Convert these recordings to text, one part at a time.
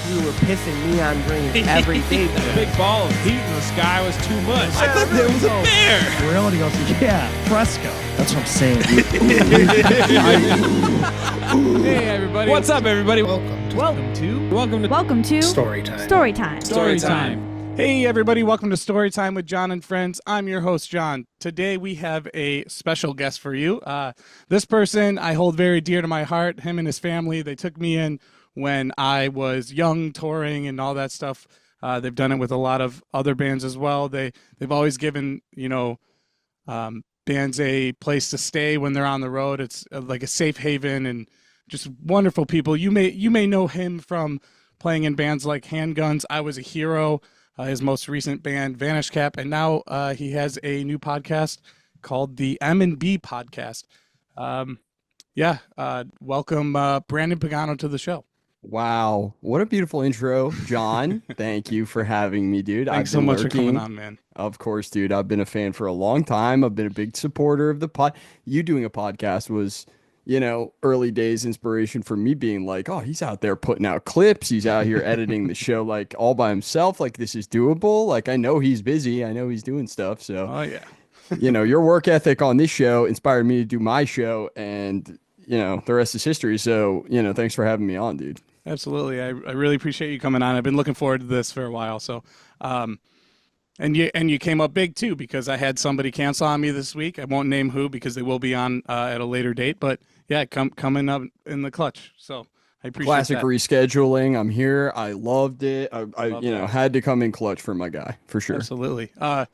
we were pissing neon green every day. The big ball of heat in the sky was too much. I thought there was a bear. Reality goes, yeah, fresco. That's what I'm saying. Hey, everybody. What's up, everybody? Welcome to StouryTime. Hey, everybody. Welcome to StouryTime with John and Friends. I'm your host, John. Today, we have a special guest for you. This person I hold very dear to my heart, him and his family. They took me in when I was young, touring and all that stuff. They've done it with a lot of other bands as well. They've always given, bands a place to stay when they're on the road. It's like a safe haven and just wonderful people. You may know him from playing in bands like Handguns, I Was a Hero, his most recent band, Vanish Cap, and now he has a new podcast called the MandB Podcast. Welcome Brandon Pagano to the show. Wow, what a beautiful intro, John. Thank you for having me, dude. Thanks so much for coming on, man. Of course, dude. I've been a fan for a long time. I've been a big supporter of the pod. You doing a podcast was, early days inspiration for me, being like, oh, he's out there putting out clips. He's out here editing the show like all by himself. Like, this is doable. Like, I know he's busy. I know he's doing stuff. So, oh yeah. Your work ethic on this show inspired me to do my show, and the rest is history. So, thanks for having me on, dude. Absolutely. I really appreciate you coming on. I've been looking forward to this for a while. So, and you came up big too, because I had somebody cancel on me this week. I won't name who because they will be on at a later date, but yeah, coming up in the clutch. So I appreciate classic that. Rescheduling. I'm here. I loved it. I had to come in clutch for my guy for sure. Absolutely. I'd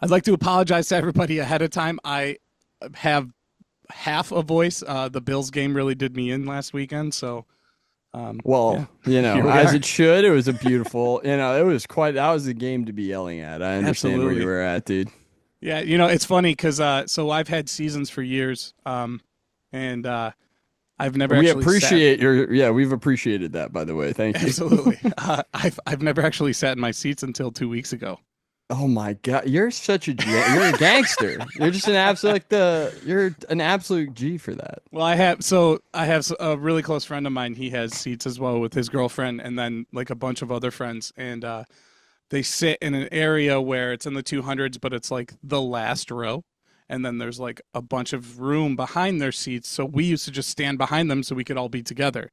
like to apologize to everybody ahead of time. I have half a voice. The Bills game really did me in last weekend. So, as it should. It was a beautiful, that was the game to be yelling at. I understand Absolutely. where you were at, dude. Yeah. It's funny because, so I've had seasons for years. And I've never. We've appreciated that, by the way. Thank you. Absolutely. I've never actually sat in my seats until 2 weeks ago. Oh my God, you're you're a gangster. You're just an absolute G for that. Well, I have a really close friend of mine. He has seats as well with his girlfriend, and then like a bunch of other friends, and they sit in an area where it's in the 200s, but it's like the last row. And then there's like a bunch of room behind their seats. So we used to just stand behind them so we could all be together.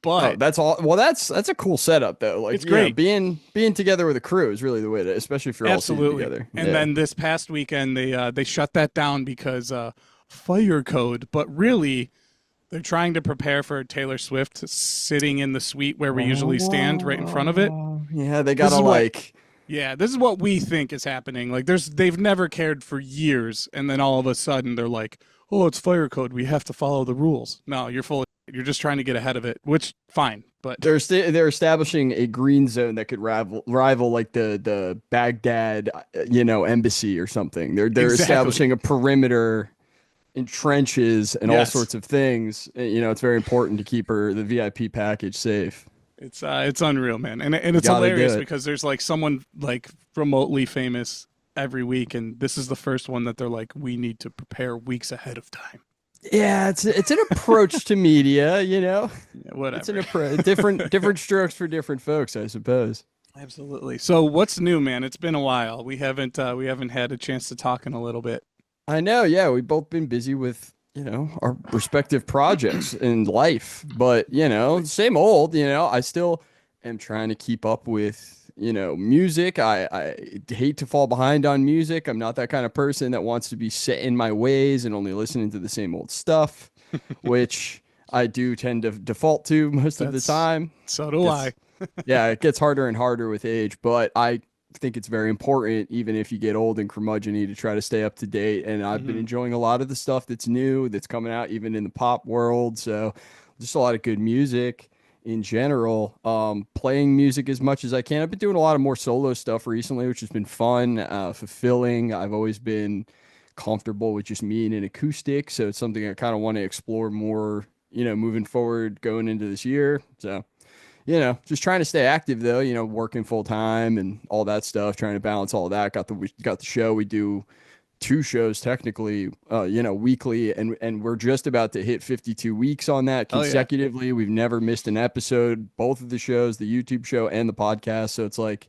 But that's all. Well, that's a cool setup though. Like, it's great. Being together with a crew is really the way to, especially if you're all sitting together. And then this past weekend, they shut that down because fire code. But really, they're trying to prepare for Taylor Swift sitting in the suite where we usually stand right in front of it. Yeah, they gotta Yeah, this is what we think is happening. Like, they've never cared for years, and then all of a sudden they're like, "Oh, it's fire code. We have to follow the rules." No, you're you're just trying to get ahead of it, which fine, but they're establishing a green zone that could rival like the Baghdad, embassy or something. They're Exactly. establishing a perimeter in trenches and all sorts of things. It's very important to keep the VIP package safe. It's unreal, man, and it's hilarious because there's like someone like remotely famous every week, and this is the first one that they're like, we need to prepare weeks ahead of time. Yeah, it's an approach to media, Yeah, whatever. It's an different strokes for different folks, I suppose. Absolutely. So what's new, man? It's been a while. We haven't had a chance to talk in a little bit. I know. Yeah, we've both been busy with our respective projects in life, but same old. I still am trying to keep up with music. I hate to fall behind on music. I'm not that kind of person that wants to be set in my ways and only listening to the same old stuff, which I do tend to default to most of the time. So do I. Yeah, it gets harder and harder with age, but I think it's very important, even if you get old and curmudgeon-y, to try to stay up to date. And I've been enjoying a lot of the stuff that's new, that's coming out even in the pop world. So just a lot of good music in general. Playing music as much as I can. I've been doing a lot of more solo stuff recently, which has been fun, fulfilling. I've always been comfortable with just me and an acoustic, so it's something I kind of want to explore more, moving forward, going into this year. So just trying to stay active though, working full time and all that stuff, trying to balance all that. Got the show we do 2 shows technically, weekly, and we're just about to hit 52 weeks on that Oh, yeah. consecutively. We've never missed an episode, both of the shows, the YouTube show and the podcast. So it's like,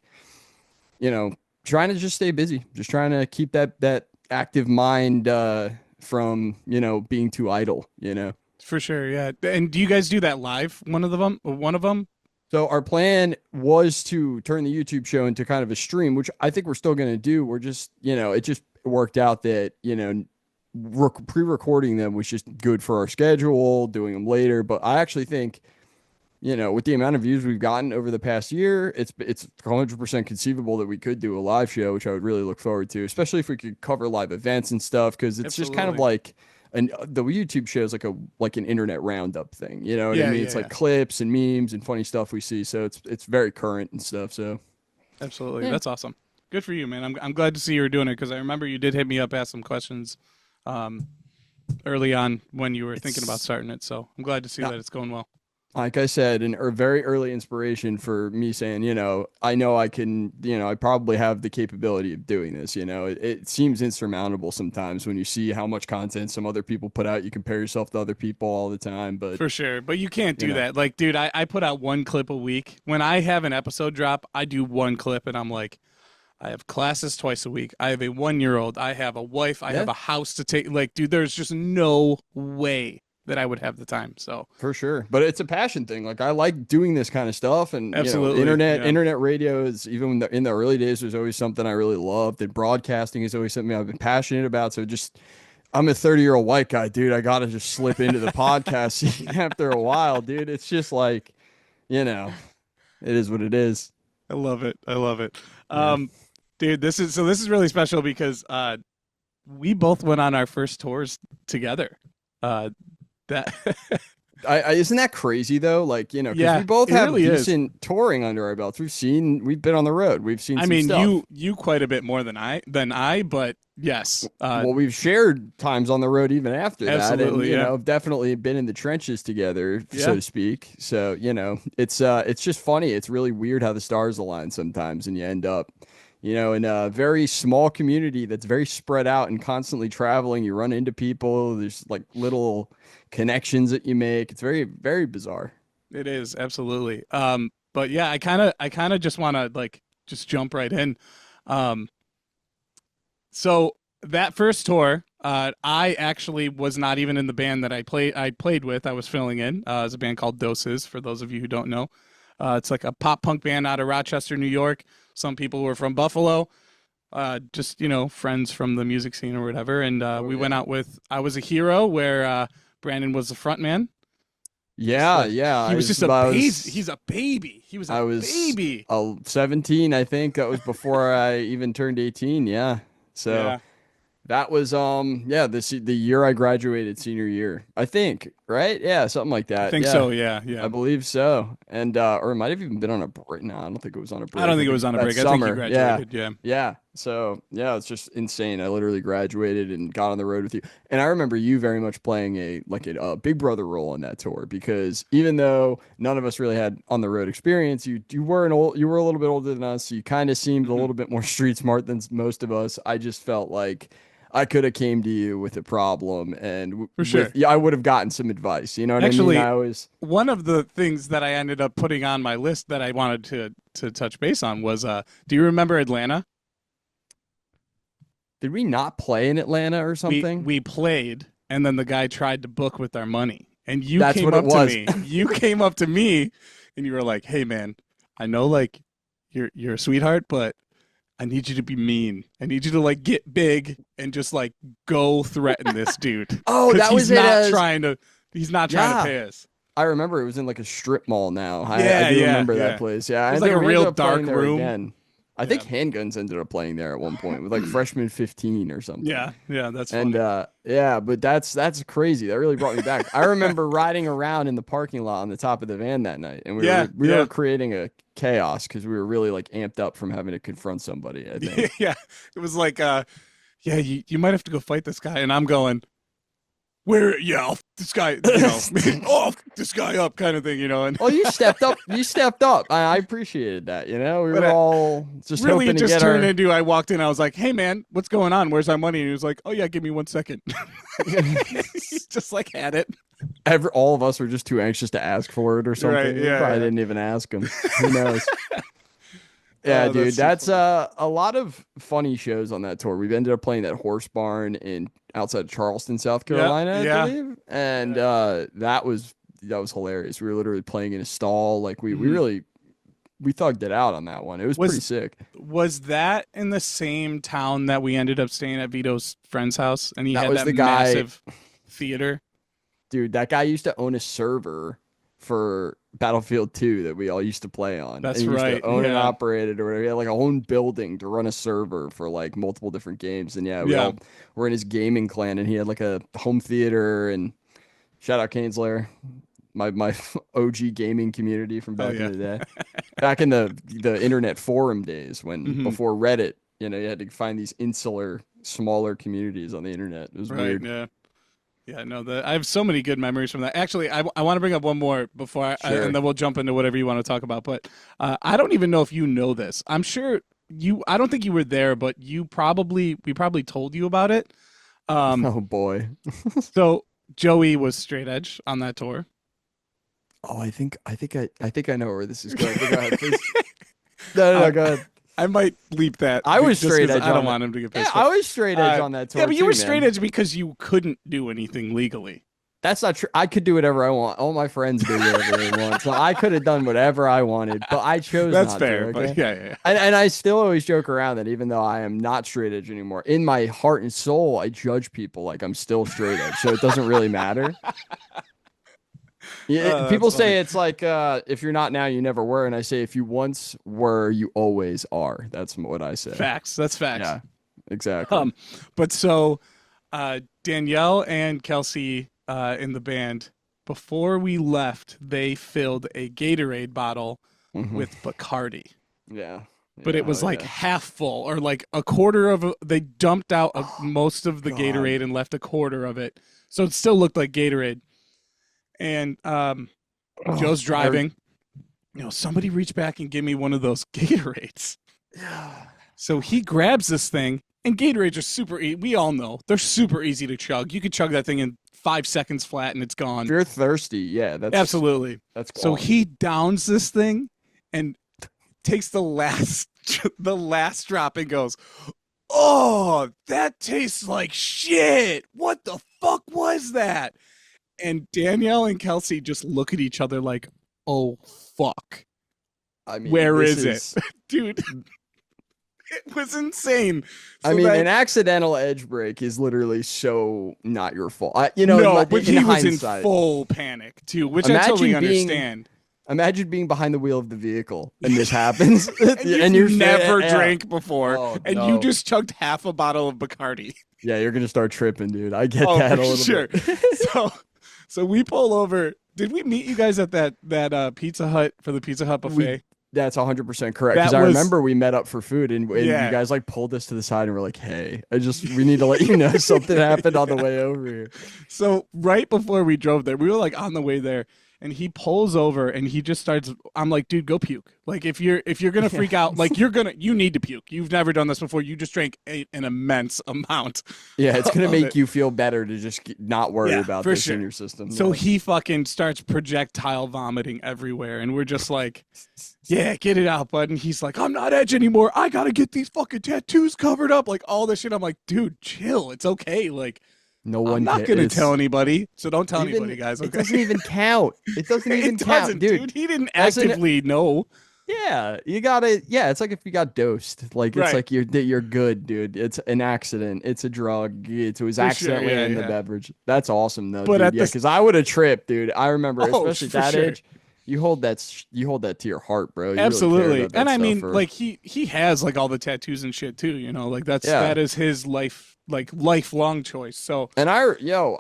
trying to just stay busy, just trying to keep that active mind from, being too idle. For sure, yeah. And do you guys do that live? One of them? So our plan was to turn the YouTube show into kind of a stream, which I think we're still going to do. We're just, it just worked out that, pre-recording them was just good for our schedule, doing them later. But I actually think, with the amount of views we've gotten over the past year, it's 100% conceivable that we could do a live show, which I would really look forward to, especially if we could cover live events and stuff, because it's just kind of like, and the YouTube show is like an internet roundup thing, you know what I mean? It's like clips and memes and funny stuff we see, so it's very current and stuff. So absolutely, that's awesome. Good for you, man. I'm glad to see you were doing it, because I remember you did hit me up, ask some questions early on when you were thinking about starting it. So I'm glad to see that it's going well. Like I said, a very early inspiration for me saying, I know I can, I probably have the capability of doing this. It seems insurmountable sometimes when you see how much content some other people put out. You compare yourself to other people all the time, but for sure. But you can't do that. Like, dude, I put out 1 clip a week. When I have an episode drop, I do 1 clip, and I'm like, I have classes twice a week. I have a 1-year-old. I have a wife. I have a house to take. Like, dude, there's just no way that I would have the time. So for sure, but it's a passion thing. Like, I like doing this kind of stuff, and absolutely, internet radio is, even in the early days, was always something I really loved, and broadcasting is always something I've been passionate about. So I'm a 30-year-old white guy, dude. I got to just slip into the podcast scene after a while, dude. It's just like, it is what it is. I love it. Dude, this is really special because we both went on our first tours together. Isn't that crazy though? Like, because we both have really decent touring under our belts. We've been on the road. We've seen some stuff. You quite a bit more than I, but yes. Well, we've shared times on the road even after absolutely, that. And, definitely been in the trenches together, so to speak. So, it's just funny. It's really weird how the stars align sometimes, and you end up, in a very small community that's very spread out and constantly traveling. You run into people. There's like little connections that you make. It's very, very bizarre. It is, absolutely. But yeah, I kind of just want to just jump right in. So that first tour, I actually was not even in the band that I played with. I was filling in. As a band called Doses, for those of you who don't know. It's like a pop punk band out of Rochester, New York. Some people were from Buffalo, just, friends from the music scene or whatever. And we went out with I Was a Hero, where Brandon was the front man. Yeah. He was just a baby. He's a baby. He was a baby. 17, I think. That was before I even turned 18. Yeah. So that was the year I graduated, senior year, I think, right? Yeah, something like that. I think so. Yeah. I believe so. And or it might have even been on a break. No, I don't think it was on a break. I don't think it was on a break. Summer. I think you graduated. Yeah. So it's just insane. I literally graduated and got on the road with you. And I remember you very much playing a big brother role on that tour, because even though none of us really had on the road experience, you were a little bit older than us. So you kind of seemed a little bit more street smart than most of us. I just felt like I could have came to you with a problem, and for sure, I would have gotten some advice. You know what Actually, I mean? One of the things that I ended up putting on my list that I wanted to touch base on was, do you remember Atlanta? Did we not play in Atlanta or something? We played, and then the guy tried to book with our money, and you That's came what up it was. to me. You came up to me, and you were like, "Hey, man, I know you're a sweetheart, but I need you to be mean. I need you to get big and just go threaten this dude." Oh, that was He's not trying to pay us. I remember it was in a strip mall now. I do remember that place. Yeah, it was a real dark room. Again. I think Handguns ended up playing there at one point with freshman 15 or something. Yeah, that's funny. And but that's crazy. That really brought me back. I remember riding around in the parking lot on the top of the van that night, and we were creating a chaos because we were really amped up from having to confront somebody, I think. Yeah, it was you might have to go fight this guy, and I'm going, where, yeah, I'll f- this guy, I'll f- this guy up kind of thing, And Well, you stepped up. I appreciated that. We But were all just really, hoping it to just get turned our. into, I walked in, I was like, hey, man, what's going on? Where's our money? And he was like, oh, yeah, give me 1 second. He just like had it. All of us were just too anxious to ask for it or something. Right, We yeah, probably yeah. didn't even ask him. Who knows? Yeah, Oh, dude, that's so that's a lot of funny shows on that tour. We've ended up playing that horse barn in outside of Charleston, South Carolina, yeah. I believe, and that was hilarious. We were literally playing in a stall, like we really thugged it out on that one. It was pretty sick. Was that in the same town that we ended up staying at Vito's friend's house? And he That had was that the guy- massive theater. Dude, that guy used to own a server for Battlefield 2 that we all used to play on. That's and he used right, to own and yeah. operate it or whatever. He had like a own building to run a server for like multiple different games. And we Yeah. all were in his gaming clan, and he had like a home theater. And shout out Caneslayer, my OG gaming community from back in the day, back in the internet forum days when before Reddit, you had to find these insular, smaller communities on the internet. It was weird. Yeah. Yeah, no, I have so many good memories from that. Actually, I want to bring up one more before and then we'll jump into whatever you want to talk about. But I don't even know if you know this. I'm sure I don't think you were there, but we probably told you about it. Oh boy. So Joey was straight edge on that tour. Oh, I think I know where this is going. Go ahead, please. No, go ahead. I might leap that. I was just straight 'cause edge. I don't want him to get pissed. Yeah, I was straight edge on that tour. Yeah, but you were too, straight man. edge because you couldn't do anything legally. That's not true. I could do whatever I want. All my friends did whatever they want. So I could have done whatever I wanted, but I chose That's not fair. to. Okay? But yeah. And I still always joke around that even though I am not straight edge anymore, in my heart and soul, I judge people like I'm still straight edge. So it doesn't really matter. Yeah, people say it's like if you're not now, you never were, and I say if you once were, you always are. That's what I say. Facts. That's facts. Yeah, exactly. But so Danielle and Kelsey in the band, before we left, they filled a Gatorade bottle with Bacardi. Yeah. But it was like half full, or like a quarter of they dumped out most of the Gatorade and left a quarter of it. So it still looked like Gatorade. And Joe's driving. Somebody reach back and give me one of those Gatorades. So he grabs this thing, and Gatorades are super easy. We all know they're super easy to chug. You could chug that thing in 5 seconds flat, and it's gone. If you're thirsty, yeah, that's absolutely. That's cool. So he downs this thing and takes the last drop and goes, "Oh, that tastes like shit. What the fuck was that?" And Danielle and Kelsey just look at each other like, "Oh fuck." I mean, where is it? Dude, it was insane. So an accidental edge break is literally so not your fault. But he was in full panic too, which I totally understand. Imagine being behind the wheel of the vehicle and this happens, and you've never drank before, and no. you just chugged half a bottle of Bacardi. Yeah, you're gonna start tripping, dude. I get that a little bit. So we pull over. Did we meet you guys at that Pizza Hut for the Pizza Hut buffet? That's 100% correct. Because I remember we met up for food, and you guys like pulled us to the side and were like, "Hey, we need to let you know something happened on the way over here." So right before we drove there, we were like on the way there, and he pulls over and he just starts. I'm like, "Dude, go puke! Like if you're gonna freak out, like you need to puke. You've never done this before. You just drank an immense amount. Yeah, it's gonna make you feel better to just not worry about this in your system." So he fucking starts projectile vomiting everywhere, and we're just like, "Yeah, get it out, bud." And he's like, "I'm not edge anymore. I gotta get these fucking tattoos covered up." Like all this shit. I'm like, "Dude, chill. It's okay. Like." No one. I'm not gonna tell anybody, so don't tell anybody, guys. Okay? It doesn't even count. It doesn't even count, dude. He didn't actively know. Yeah, you gotta. Yeah, it's like if you got dosed. Like it's like you're good, dude. It's an accident. It's a drug. It was accidentally in the beverage. That's awesome though, dude. Yeah, because I would have tripped, dude. I remember, especially at that age. You hold that to your heart, bro. You absolutely, really and I mean, like he has like all the tattoos and shit too. Like that is his lifelong choice. So and I still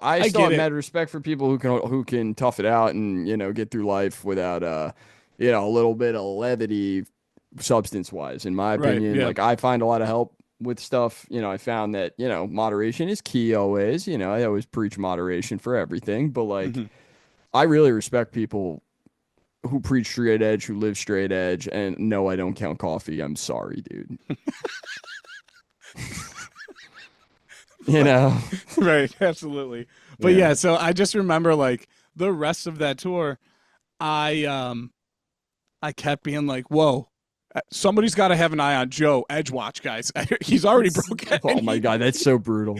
have mad respect for people who can tough it out and get through life without a little bit of levity substance wise. In my opinion, like I find a lot of help with stuff, I found that, moderation is key always. I always preach moderation for everything, but like, Mhm. I really respect people who preach straight edge, who live straight edge. And no, I don't count coffee. I'm sorry, dude. you know? Right, absolutely. But Yeah. yeah, so I just remember like the rest of that tour, I kept being like, "Whoa, somebody's got to have an eye on Joe. Edge watch, guys. He's already broken." Oh my God, that's so brutal.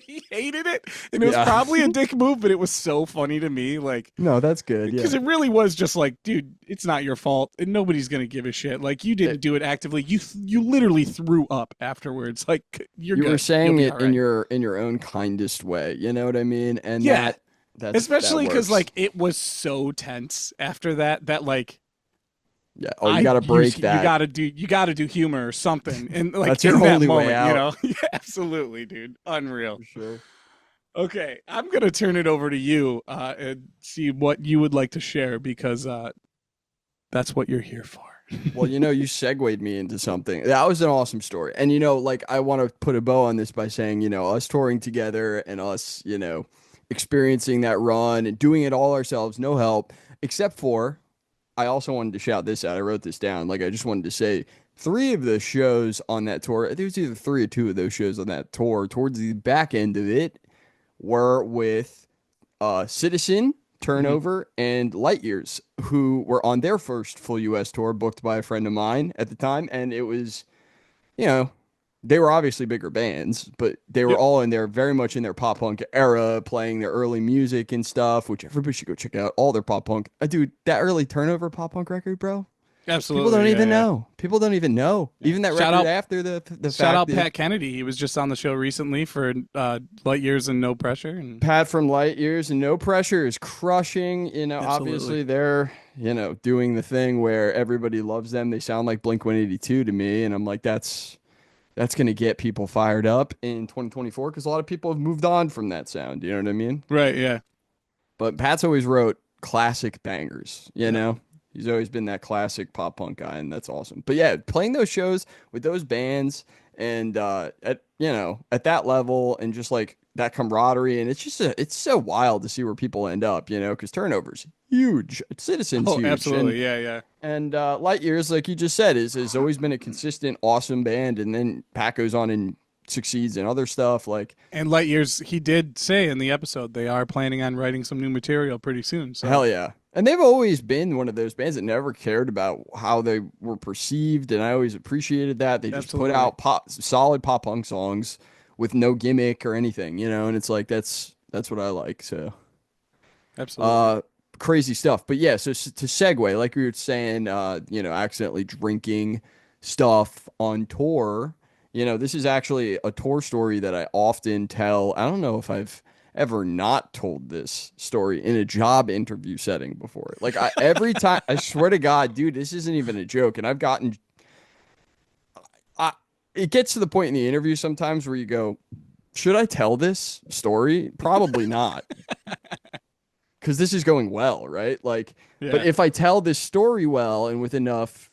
He hated it, and it was Yeah. probably a dick move, but it was so funny to me, like No, that's good. because Yeah. it really was just like, dude, it's not your fault, and nobody's gonna give a shit. Like you didn't do it actively. You literally threw up afterwards. Like you're You good. were saying You'll be it all in right. your own kindest way. You know what I mean? And Yeah, that especially because works. like it was so tense after that like Yeah. Oh, you got to break you that. gotta do humor or something and like That's your in that only way moment, out. Yeah, absolutely, dude, unreal. For sure. Okay, I'm gonna turn it over to you and see what you would like to share because that's what you're here for. Well, you segued me into something. That was an awesome story. And, like I want to put a bow on this by saying, us touring together and us, experiencing that run and doing it all ourselves, no help, except for, I also wanted to shout this out. I wrote this down. Like, I just wanted to say three of the shows on that tour, I think it was either three or two of those shows on that tour, towards the back end of it, were with Citizen, Mhm. Turnover, and Light Years, who were on their first full US tour, booked by a friend of mine at the time. And it was, you know, they were obviously bigger bands, but they were Yep, all in there, very much in their pop punk era, playing their early music and stuff, which everybody should go check out. All their pop punk. Dude, that early Turnover pop punk record, bro. People don't absolutely, even yeah. know. People don't even know. Yeah. Even that Shout record out after the Shout fact out that Pat Kennedy. He was just on the show recently for Light Years and No Pressure. And Pat from Light Years and No Pressure is crushing. absolutely. Obviously they're, doing the thing where everybody loves them. They sound like Blink 182 to me. And I'm like, that's going to get people fired up in 2024 because a lot of people have moved on from that sound. You know what I mean? Right, yeah. But Pat's always wrote classic bangers, Yep. He's always been that classic pop punk guy, and that's awesome. But yeah, playing those shows with those bands and at that level and just like that camaraderie, and it's so wild to see where people end up, because Turnover's huge, Citizen's Oh, huge, absolutely. Yeah, yeah. and Light Years, like you just said, has always been a consistent, awesome band, and then Pat goes on and succeeds in other stuff like. And Light Years, he did say in the episode they are planning on writing some new material pretty soon. So Hell yeah. And they've always been one of those bands that never cared about how they were perceived, and I always appreciated that. They just put absolutely, out solid pop punk songs with no gimmick or anything, and it's like that's what I like. So absolutely. uh crazy stuff. But yeah, so to segue, like we were saying, accidentally drinking stuff on tour. This is actually a tour story that I often tell. I don't know if I've ever not told this story in a job interview setting before. Like every time, I swear to God, dude, this isn't even a joke. And I've gotten, it gets to the point in the interview sometimes where you go, should I tell this story? Probably not. Because this is going well, right? Like, but Yeah. if I tell this story well and with enough,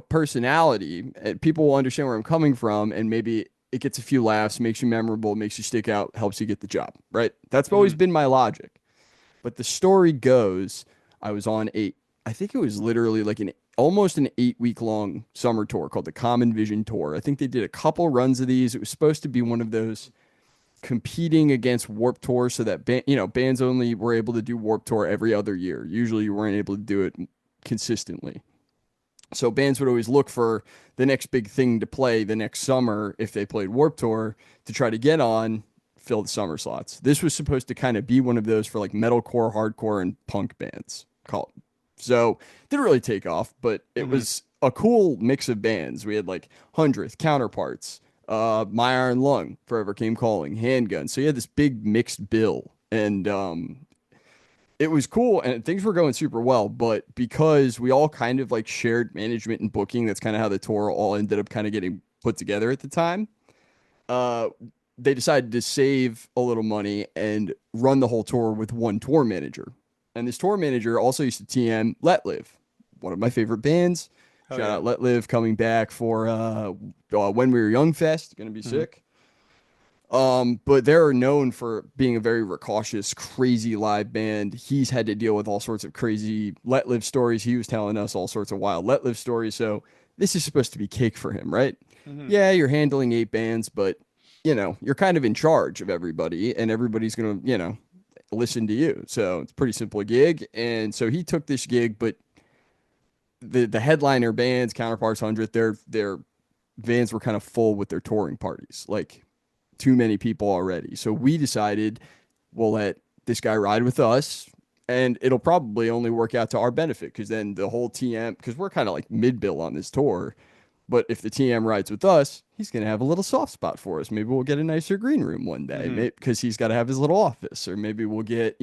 personality, people will understand where I'm coming from, and maybe it gets a few laughs, makes you memorable, makes you stick out, helps you get the job, right? That's always Mhm. been my logic. But the story goes, I was on I think it was literally like almost an 8-week long summer tour called the Common Vision Tour. I think they did a couple runs of these. It was supposed to be one of those competing against Warp Tour so that bands only were able to do Warp Tour every other year. Usually you weren't able to do it consistently. So bands would always look for the next big thing to play the next summer if they played Warp Tour to try to get on, fill the summer slots. This was supposed to kind of be one of those for like metalcore, hardcore, and punk bands. So didn't really take off, but it Mhm. was a cool mix of bands. We had like 100th, Counterparts, My Iron Lung, Forever Came Calling, Handguns. So you had this big mixed bill, and it was cool and things were going super well. But because we all kind of like shared management and booking, that's kind of how the tour all ended up kind of getting put together at the time. Uh, they decided to save a little money and run the whole tour with one tour manager. And this tour manager also used to TM Let Live, one of my favorite bands. Hell Shout yeah. out Let Live coming back for When We Were Young Fest. Gonna be sick. But they're known for being a very cautious, crazy live band. He's had to deal with all sorts of crazy Let Live stories. He was telling us all sorts of wild Let Live stories. So this is supposed to be cake for him, right? Yeah, you're handling 8 bands, but you're kind of in charge of everybody, and everybody's gonna, listen to you. So it's a pretty simple gig. And so he took this gig, but the headliner bands, Counterparts 100, their vans were kind of full with their touring parties. Like too many people already. So we decided we'll let this guy ride with us, and it'll probably only work out to our benefit because then the whole TM, because we're kind of like mid bill on this tour. But if the TM rides with us, he's going to have a little soft spot for us. Maybe we'll get a nicer green room one day because he's got to have his little office, or maybe we'll get,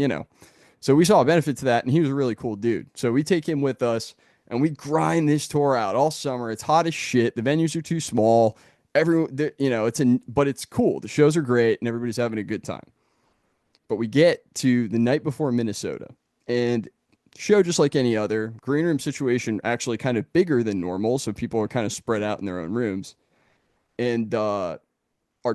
So we saw a benefit to that, and he was a really cool dude. So we take him with us, and we grind this tour out all summer. It's hot as shit. The venues are too small. Everyone, but it's cool. The shows are great, and everybody's having a good time. But we get to the night before Minnesota, and show just like any other. Green room situation actually kind of bigger than normal, so people are kind of spread out in their own rooms. And our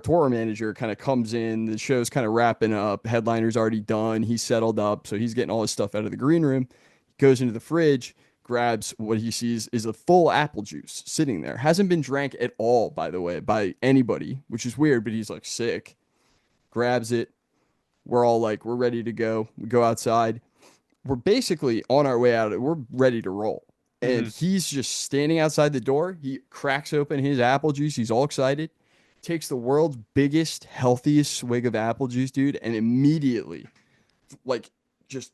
tour manager kind of comes in. The show's kind of wrapping up. Headliner's already done. He's settled up, so he's getting all his stuff out of the green room. Goes into the fridge, grabs what he sees is a full apple juice sitting there. Hasn't been drank at all, by the way, by anybody, which is weird, but he's like sick. Grabs it. We're all like, we're ready to go. We go outside. We're basically on our way out. We're ready to roll. And he's just standing outside the door. He cracks open his apple juice. He's all excited. Takes the world's biggest, healthiest swig of apple juice, dude. And immediately, like, just,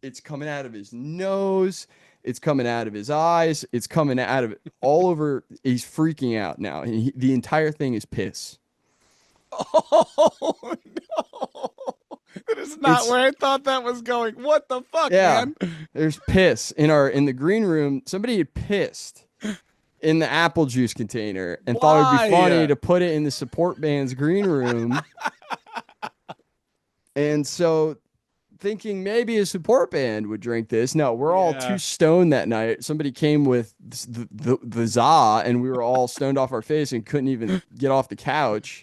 it's coming out of his nose. It's coming out of his eyes. It's coming out of it all over. He's freaking out now. And the entire thing is piss. Oh, no. That is not where I thought that was going. What the fuck, man? There's piss in the green room. Somebody had pissed in the apple juice container and thought it would be funny to put it in the support band's green room. And so thinking maybe a support band would drink this. No, we're all too stoned that night. Somebody came with the za, and we were all stoned off our face and couldn't even get off the couch.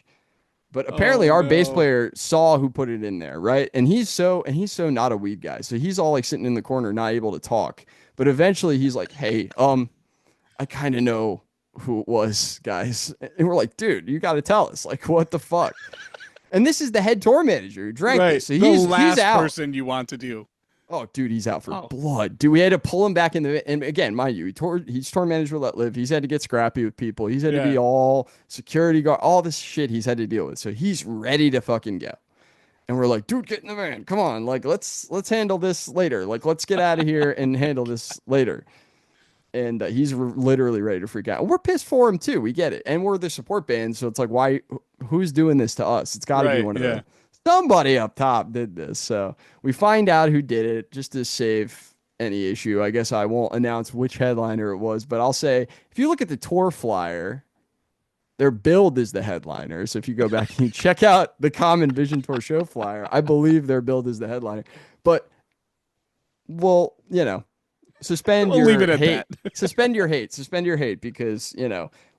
But apparently our bass player saw who put it in there, right? And he's so not a weed guy. So he's all like sitting in the corner, not able to talk. But eventually he's like, hey, I kind of know who it was, guys. And we're like, dude, you got to tell us. Like, what the fuck? And this is the head tour manager who drank this. So he's out. Person you want to do. Oh, dude, he's out for blood. Dude, we had to pull him back in the... And again, mind you, he's tour manager Let Live. He's had to get scrappy with people. He's had to be all security guard, all this shit he's had to deal with. So he's ready to fucking go. And we're like, dude, get in the van. Come on. Like, let's handle this later. Like, let's get out of here and handle this later. And he's literally ready to freak out. And we're pissed for him, too. We get it. And we're the support band. So it's like, who's doing this to us? It's got to be one of them. Somebody up top did this. So we find out who did it just to save any issue. I guess I won't announce which headliner it was, but I'll say if you look at the tour flyer, their build is the headliner. So if you go back and you check out the Common Vision Tour show flyer, I believe their build is the headliner. But, well, suspend your hate. Suspend your hate because,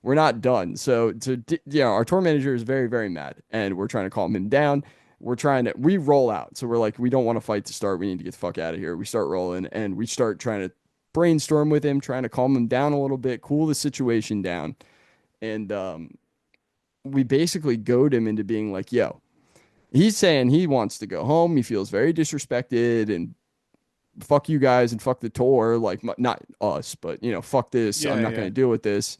we're not done. So, our tour manager is very, very mad, and we're trying to calm him down. We roll out. So we're like, we don't want to fight to start. We need to get the fuck out of here. We start rolling, and we start trying to brainstorm with him, trying to calm him down a little bit, cool the situation down. And we basically goad him into being like, yo, he's saying he wants to go home. He feels very disrespected and fuck you guys and fuck the tour. Like, not us, but, fuck this. I'm not going to deal with this.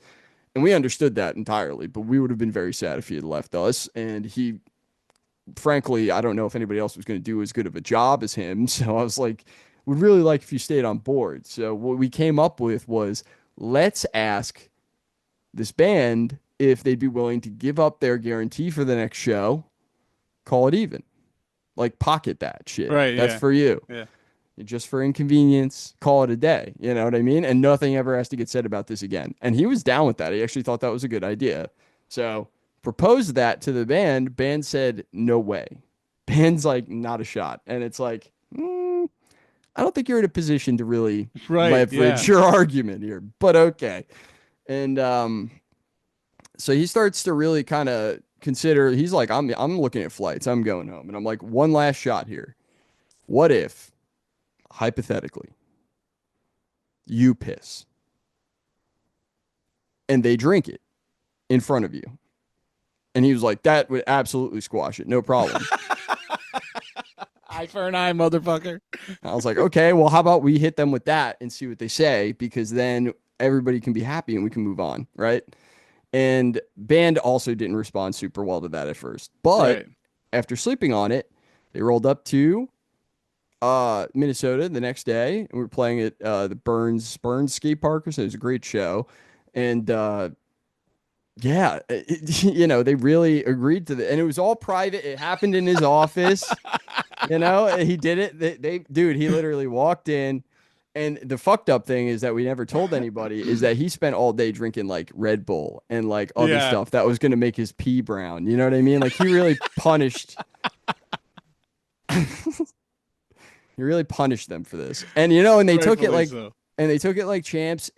And we understood that entirely, but we would have been very sad if he had left us. And he, frankly, I don't know if anybody else was going to do as good of a job as him. So I was like, would really like if you stayed on board. So what we came up with was, let's ask this band if they'd be willing to give up their guarantee for the next show, call it even. Like, pocket that shit. Right, That's for you. Yeah. Just for inconvenience, call it a day. You know what I mean? And nothing ever has to get said about this again. And he was down with that. He actually thought that was a good idea. So proposed that to the band. Band said, no way. Band's like, not a shot. And it's like, I don't think you're in a position to really Right, leverage your argument here, but okay. And so he starts to really kind of consider. He's like, I'm looking at flights. I'm going home, and I'm like, one last shot here. What if, hypothetically, you piss and they drink it in front of you? And he was like, that would absolutely squash it. No problem. Eye for an eye, motherfucker. I was like, okay, well, how about we hit them with that and see what they say? Because then everybody can be happy and we can move on, right? And band also didn't respond super well to that at first. But after sleeping on it, they rolled up to Minnesota the next day. And we were playing at the Burns skate park. So it was a great show. And yeah, they really agreed to and it was all private. It happened in his office. He did it. He literally walked in, and the fucked up thing is that we never told anybody is that he spent all day drinking like Red Bull and like other stuff that was going to make his pee brown. You know what I mean? Like he really punished. He really punished them for this. And and they took it like champs.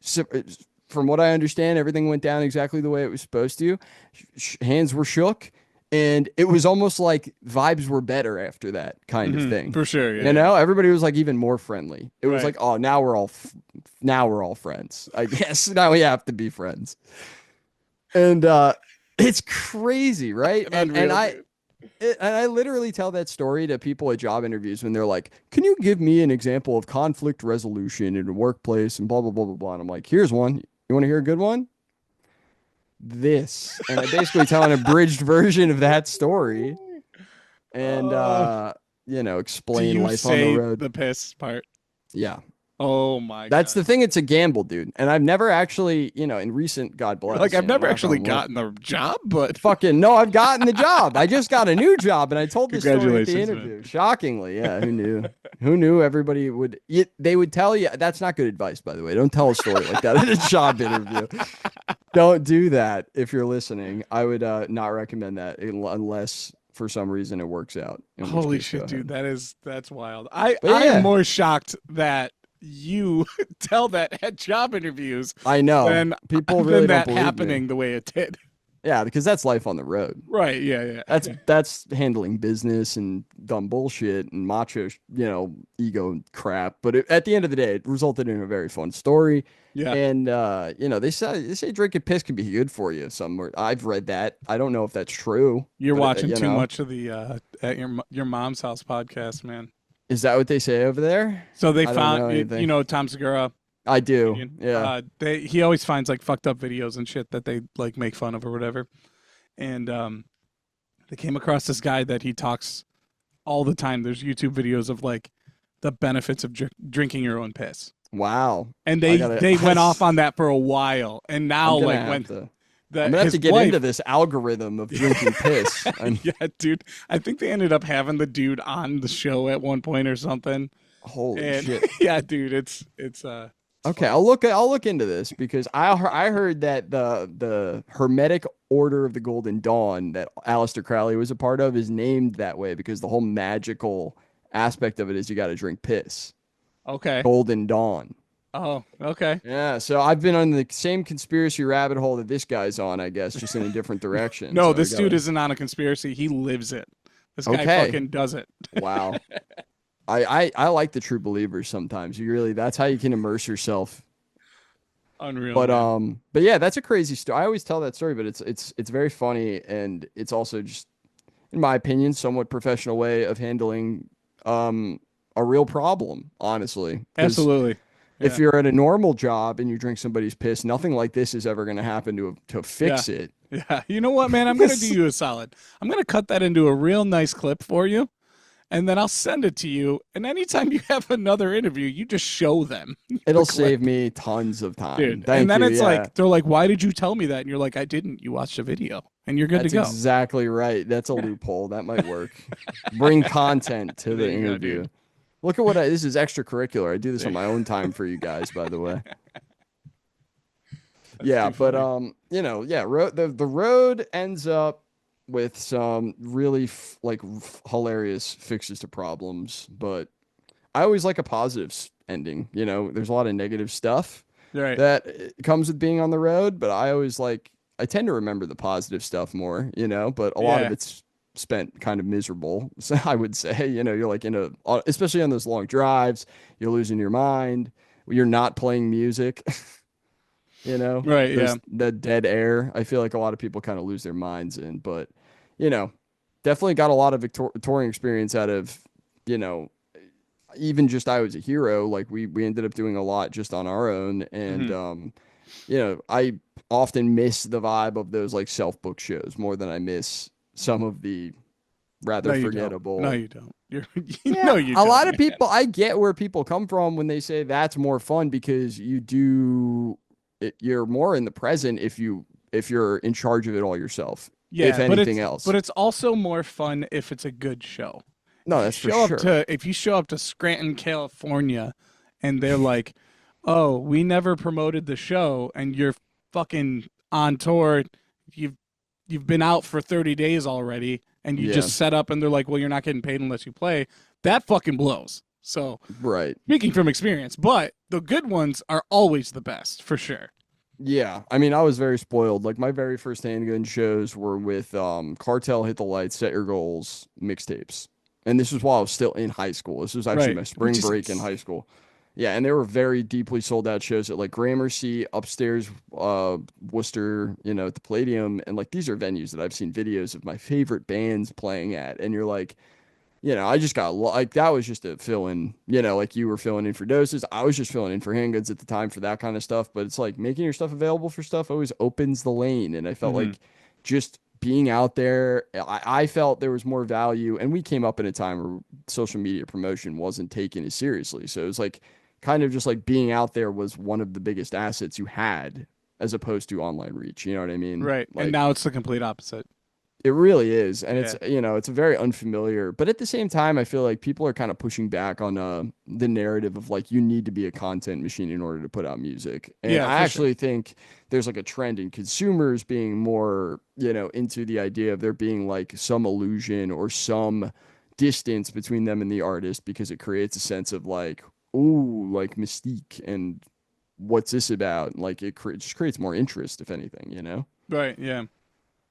So, from what I understand, everything went down exactly the way it was supposed to. Hands were shook, and it was almost like vibes were better after that kind of thing. For sure, yeah. Everybody was like even more friendly. It was like, oh, now we're all friends. I guess now we have to be friends. And it's crazy, right? And I literally tell that story to people at job interviews when they're like, can you give me an example of conflict resolution in a workplace and blah, blah, blah, blah, blah. And I'm like, here's one. You want to hear a good one? This. And I basically tell an abridged version of that story and, explain life on the road. The piss part. Yeah. Oh my God. That's the thing. It's a gamble, dude. And I've never actually, in recent, God bless. Like I've never actually gotten the job, but fucking no, I've gotten the job. I just got a new job, and I told this story at the interview. Man. Shockingly, yeah. Who knew? Who knew? Everybody would. They would tell you. That's not good advice, by the way. Don't tell a story like that at a job interview. Don't do that if you're listening. I would not recommend that unless for some reason it works out. Holy shit, dude! That's wild. I am more shocked that you tell that at job interviews. I know. Than people really than don't that happening me. The way it did. Yeah, because that's life on the road. Right. Yeah. That's handling business and dumb bullshit and macho, ego crap. But at the end of the day, it resulted in a very fun story. Yeah. And they say drinking piss can be good for you. Somewhere I've read that. I don't know if that's true. You're watching too much of the at your mom's house podcast, man. Is that what they say over there? So they found, Tom Segura. I do. Yeah. He always finds like fucked up videos and shit that they like make fun of or whatever. And they came across this guy that he talks all the time. There's YouTube videos of like the benefits of drinking your own piss. Wow. And they went off on that for a while. And now I'm gonna have to get into this algorithm of drinking piss. Yeah, dude. I think they ended up having the dude on the show at one point or something. Holy shit! Yeah, dude. It's okay. I'll look into this because I heard that the Hermetic Order of the Golden Dawn that Aleister Crowley was a part of is named that way because the whole magical aspect of it is you got to drink piss. Okay. Golden Dawn. Oh, okay. Yeah, so I've been on the same conspiracy rabbit hole that this guy's on, I guess, just in a different direction. No, so this dude isn't on a conspiracy. He lives it. This guy fucking does it. Wow. I like the true believers sometimes. That's how you can immerse yourself. Unreal. But yeah, that's a crazy story. I always tell that story, but it's very funny, and it's also just, in my opinion, somewhat professional way of handling a real problem, honestly. Absolutely. Yeah. If you're at a normal job and you drink somebody's piss, nothing like this is ever going to happen to fix it. Yeah. You know what, man? I'm going to do you a solid. I'm going to cut that into a real nice clip for you, and then I'll send it to you. And anytime you have another interview, you just show them. It'll save me tons of time. Dude. Thank and then you, it's like, they're like, why did you tell me that? And you're like, I didn't. You watched a video, and you're good to go. That's exactly right. That's a loophole. That might work. Bring content to the interview. Look at this is extracurricular. I do this on my own time for you guys, by the way. Yeah, but the road ends up with some really hilarious fixes to problems, but I always like a positive ending. You know, there's a lot of negative stuff Right. that comes with being on the road, but I tend to remember the positive stuff more, you know, but a lot of it's spent kind of miserable. So I would say, you know, you're like especially on those long drives, you're losing your mind. You're not playing music, you know, Right. there's Yeah. the dead air. I feel like a lot of people kind of lose their minds in, but you know, definitely got a lot of touring experience out of, you know, even just I Was a Hero. Like we ended up doing a lot just on our own. And, you know, I often miss the vibe of those like self-book shows more than I miss some of the rather No, you forgettable. don't. No, you don't. Yeah, No, you a don't, lot of man. people, I get where people come from when they say that's more fun because you're more in the present if you're in charge of it all yourself. Yeah, If anything else. But it's also more fun if it's a good show. No, that's for sure. If you show up to Scranton, California, and they're like, "Oh, we never promoted the show," and you're fucking on tour, you've been out for 30 days already, and you just set up, and they're like, "Well, you're not getting paid unless you play." That fucking blows. So, right. Speaking from experience, but the good ones are always the best for sure. Yeah, I mean, I was very spoiled. Like my very first handgun shows were with Cartel, Hit the Lights, Set Your Goals mixtapes, and this was while I was still in high school. This was actually Right. my spring Which is break in high school. Yeah, and they were very deeply sold out shows at like Gramercy, upstairs, Worcester, you know, at the Palladium, and like these are venues that I've seen videos of my favorite bands playing at, and you're like, you know, I just got like that was just a fill in, you know, like you were filling in for doses. I was just filling in for handguns at the time for that kind of stuff. But it's like making your stuff available for stuff always opens the lane. And I felt like just being out there, I felt there was more value. And we came up in a time where social media promotion wasn't taken as seriously. So it was like kind of just like being out there was one of the biggest assets you had as opposed to online reach. You know what I mean? Right. Like, And now it's the complete opposite. it really is. And Yeah. it's, you know, it's a very unfamiliar, but at the same time, I feel like people are kind of pushing back on the narrative of like, you need to be a content machine in order to put out music. And Yeah, I for actually think there's like a trend in consumers being more, you know, into the idea of there being like some illusion or some distance between them and the artist because it creates a sense of like, ooh, like mystique and what's this about? Like just creates more interest, if anything, you know? Right. Yeah.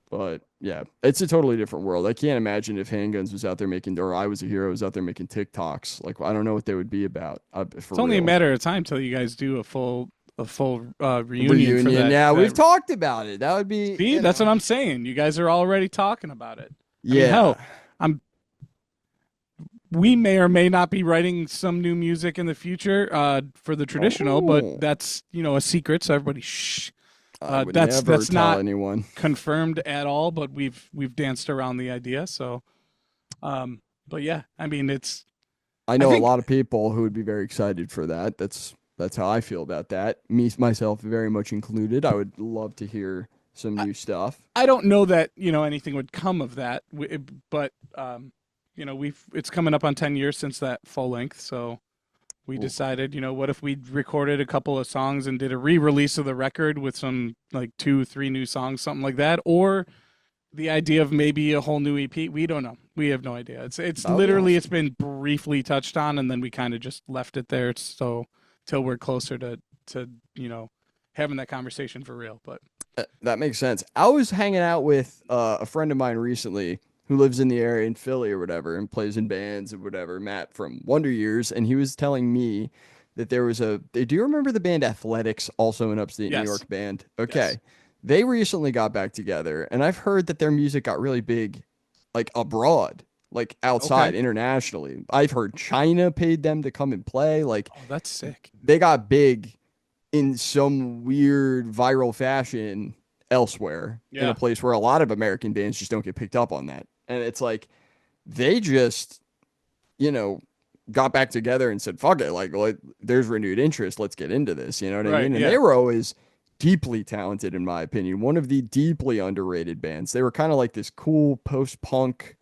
But yeah, it's a totally different world. I can't imagine if Handguns was out there making, or I Was a Hero was out there making TikToks. Like, I don't know what they would be about. It's only a matter of time till you guys do a full reunion. Reunion. For that, Yeah, that- we've talked about it. That would be. See, that's what I'm saying. You guys are already talking about it. I Yeah. mean, hell, we may or may not be writing some new music in the future for the traditional, Oh. but that's, you know, a secret. So everybody, shh. I would that's never tell not anyone. confirmed at all, but we've danced around the idea. So, but yeah, I mean, I know think- a lot of people who would be very excited for that. That's how I feel about that. Me myself very much included. I would love to hear some new stuff. I don't know that, you know, anything would come of that, but you know, it's coming up on 10 years since that full length, so we decided, you know, what if we recorded a couple of songs and did a re-release of the record with some like 2-3 new songs, something like that, or the idea of maybe a whole new EP. We don't know. We have no idea. It's literally it's been briefly touched on, and then we kind of just left it there. So till we're closer to you know, having that conversation for real. But That makes sense. I was hanging out with a friend of mine recently who lives in the area in Philly or whatever and plays in bands or whatever, Matt from Wonder Years, and he was telling me that there was do you remember the band Athletics, also an upstate Yes. New York band? Okay. Yes. They recently got back together, and I've heard that their music got really big, like abroad, like outside, internationally. I've heard China paid them to come and play. Like, oh, that's sick. they got big in some weird viral fashion elsewhere in a place where a lot of American bands just don't get picked up on that. And it's like, they just, you know, got back together and said, fuck it. Like, there's renewed interest. Let's get into this. You know what I mean? And they were always deeply talented, in my opinion. One of the deeply underrated bands. They were kind of like this cool post-punk,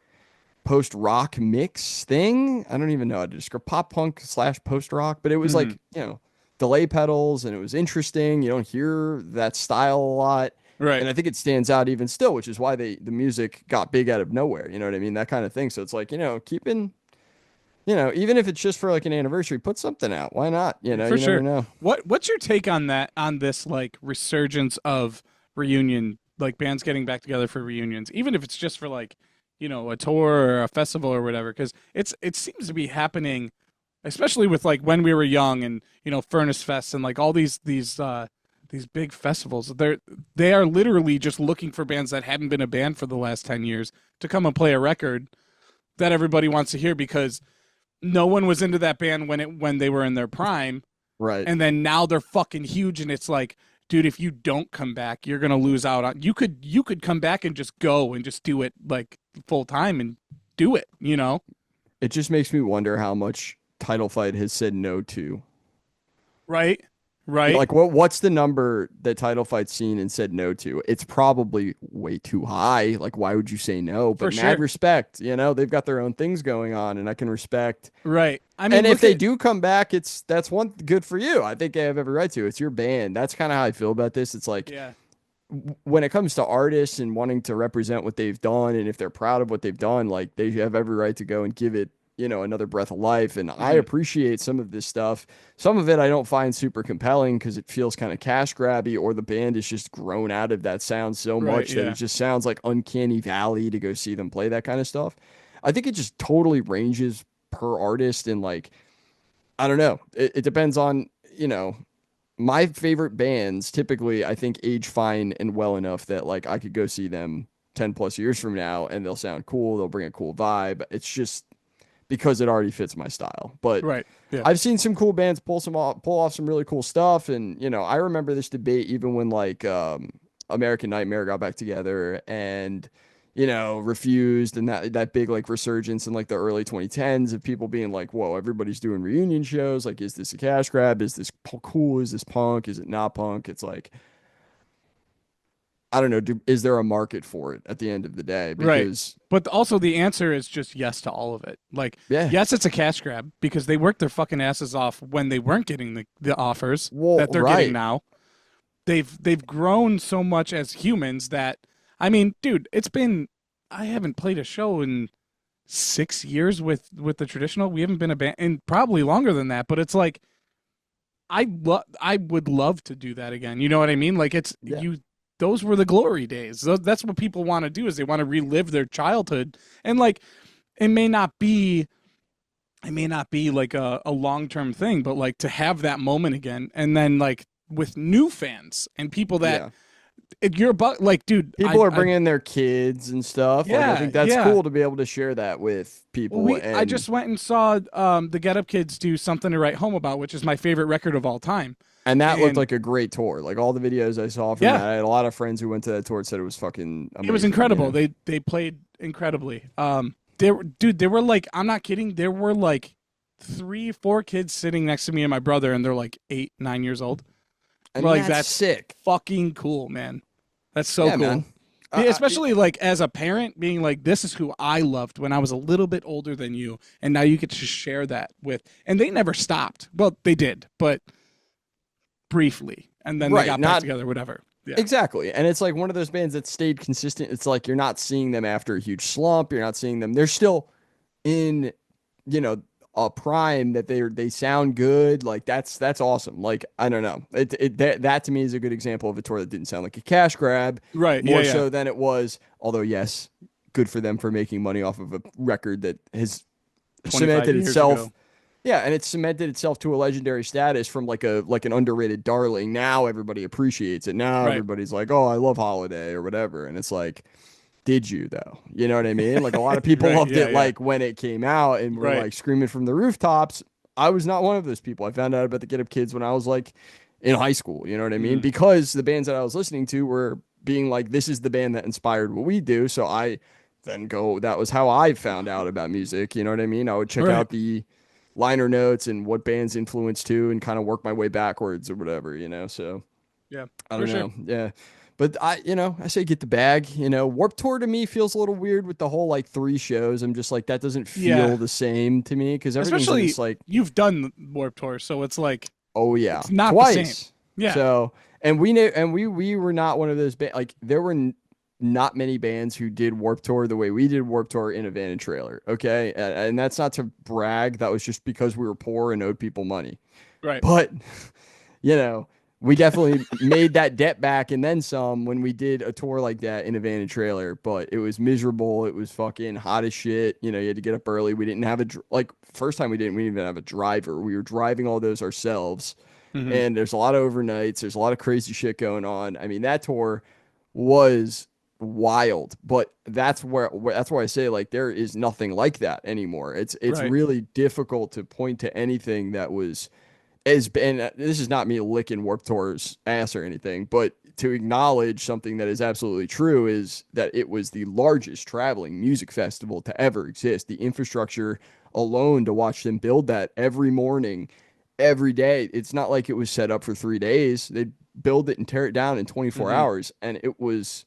post-rock mix thing. I don't even know how to describe pop-punk / post-rock, but it was like, you know, delay pedals, and it was interesting. You don't hear that style a lot. Right. And I think it stands out even still, which is why the music got big out of nowhere. You know what I mean? That kind of thing. So it's like, you know, keeping You know, even if it's just for like an anniversary, put something out. Why not? You know, For you sure. never know. What's your take on that, on this like resurgence of reunion, like bands getting back together for reunions, even if it's just for like, a tour or a festival or whatever? Because it seems to be happening, especially with like When We Were Young and Furnace Fest and like all these big festivals. They are literally just looking for bands that haven't been a band for the last 10 years to come and play a record that everybody wants to hear, because no one was into that band when they were in their prime. Right. And then now they're fucking huge, and it's like, dude, if you don't come back, you're gonna lose out on. You could come back and just go and just do it like full time and do it. It just makes me wonder how much Title Fight has said no to. Right. Right. Like what's the number that Title Fight's seen and said no to? It's probably way too high. Like, why would you say no? But For mad sure. respect, they've got their own things going on, and I can respect. Right. I mean, And if they do come back, that's one good for you. I think they have every right to. It's your band. That's kind of how I feel about this. It's like, yeah. when it comes to artists and wanting to represent what they've done, and if they're proud of what they've done, like, they have every right to go and give it, another breath of life. And I appreciate some of this stuff. Some of it I don't find super compelling because it feels kind of cash grabby, or the band is just grown out of that sound so much that it just sounds like uncanny valley to go see them play that kind of stuff. I think it just totally ranges per artist, and like, I don't know. It depends on, my favorite bands typically, I think, age fine and well enough that like I could go see them 10 plus years from now and they'll sound cool. They'll bring a cool vibe. It's just because it already fits my style. But Right. Yeah. I've seen some cool bands pull off some really cool stuff. And, I remember this debate even when like American Nightmare got back together and, Refused, and that big like resurgence in like the early 2010s of people being like, whoa, everybody's doing reunion shows. Like, is this a cash grab? Is this cool? Is this punk? Is it not punk? It's like, I don't know. Is there a market for it at the end of the day? Because, But also the answer is just yes to all of it. Like, yeah. Yes, it's a cash grab because they worked their fucking asses off when they weren't getting the offers that they're getting now. They've grown so much as humans that, I mean, dude, I haven't played a show in 6 years with the traditional. We haven't been a band in probably longer than that, but it's like, I would love to do that again. You know what I mean? Like, those were the glory days. That's what people want to do, is they want to relive their childhood. And like, it may not be like a long-term thing, but like to have that moment again. And then like with new fans and people that you're about, like, dude, people are bringing their kids and stuff. Like, I think that's cool to be able to share that with people. I just went and saw the Get Up Kids do Something to Write Home About, which is my favorite record of all time. And that looked like a great tour. Like, all the videos I saw from that, I had a lot of friends who went to that tour and said it was fucking amazing. It was incredible. They played incredibly. There were like, I'm not kidding, there were like 3-4 kids sitting next to me and my brother, and they're like 8-9 years old. And like, that's sick. Fucking cool, man. That's so cool. Man. Especially like as a parent, being like, this is who I loved when I was a little bit older than you, and now you get to share that with. And they never stopped. Well, they did, but briefly, and then they got back together, whatever. Yeah. Exactly. And it's like one of those bands that stayed consistent. It's like you're not seeing them after a huge slump. You're not seeing them. They're still in, a prime that they sound good. Like, that's awesome. Like, I don't know. That to me is a good example of a tour that didn't sound like a cash grab. Right. More so than it was, although yes, good for them for making money off of a record that has cemented itself. Ago. Yeah, and it's cemented itself to a legendary status from like an underrated darling. Now everybody appreciates it. Now everybody's like, oh, I love Holiday or whatever. And it's like, did you though? You know what I mean? Like, a lot of people loved it like when it came out and were like screaming from the rooftops. I was not one of those people. I found out about the Get Up Kids when I was like in high school. You know what I mean? Because the bands that I was listening to were being like, this is the band that inspired what we do. So I then that was how I found out about music. You know what I mean? I would check out the liner notes and what bands influenced too, and kind of work my way backwards or whatever, so I don't know. Yeah, but I say get the bag. Warped Tour to me feels a little weird with the whole like 3 shows. I'm just like, that doesn't feel the same to me, because everything's just like, you've done Warped Tour, so it's like, it's not twice. The same. Yeah. So, and we were not one of those like, there were not many bands who did Warped Tour the way we did Warped Tour in a van and trailer. Okay. And that's not to brag. That was just because we were poor and owed people money. Right. But, you know, we definitely made that debt back and then some when we did a tour like that in a van and trailer. But it was miserable. It was fucking hot as shit. You know, you had to get up early. We didn't have first time we didn't even have a driver. We were driving all those ourselves. Mm-hmm. And there's a lot of overnights. There's a lot of crazy shit going on. I mean, that tour was wild, but that's why I say like there is nothing like that anymore. It's Right. really difficult to point to anything that was and this is not me licking Warped Tour's ass or anything, but to acknowledge something that is absolutely true is that it was the largest traveling music festival to ever exist. The infrastructure alone to watch them build that every morning, every day. It's not like it was set up for 3 days. They'd build it and tear it down in 24 hours, and it was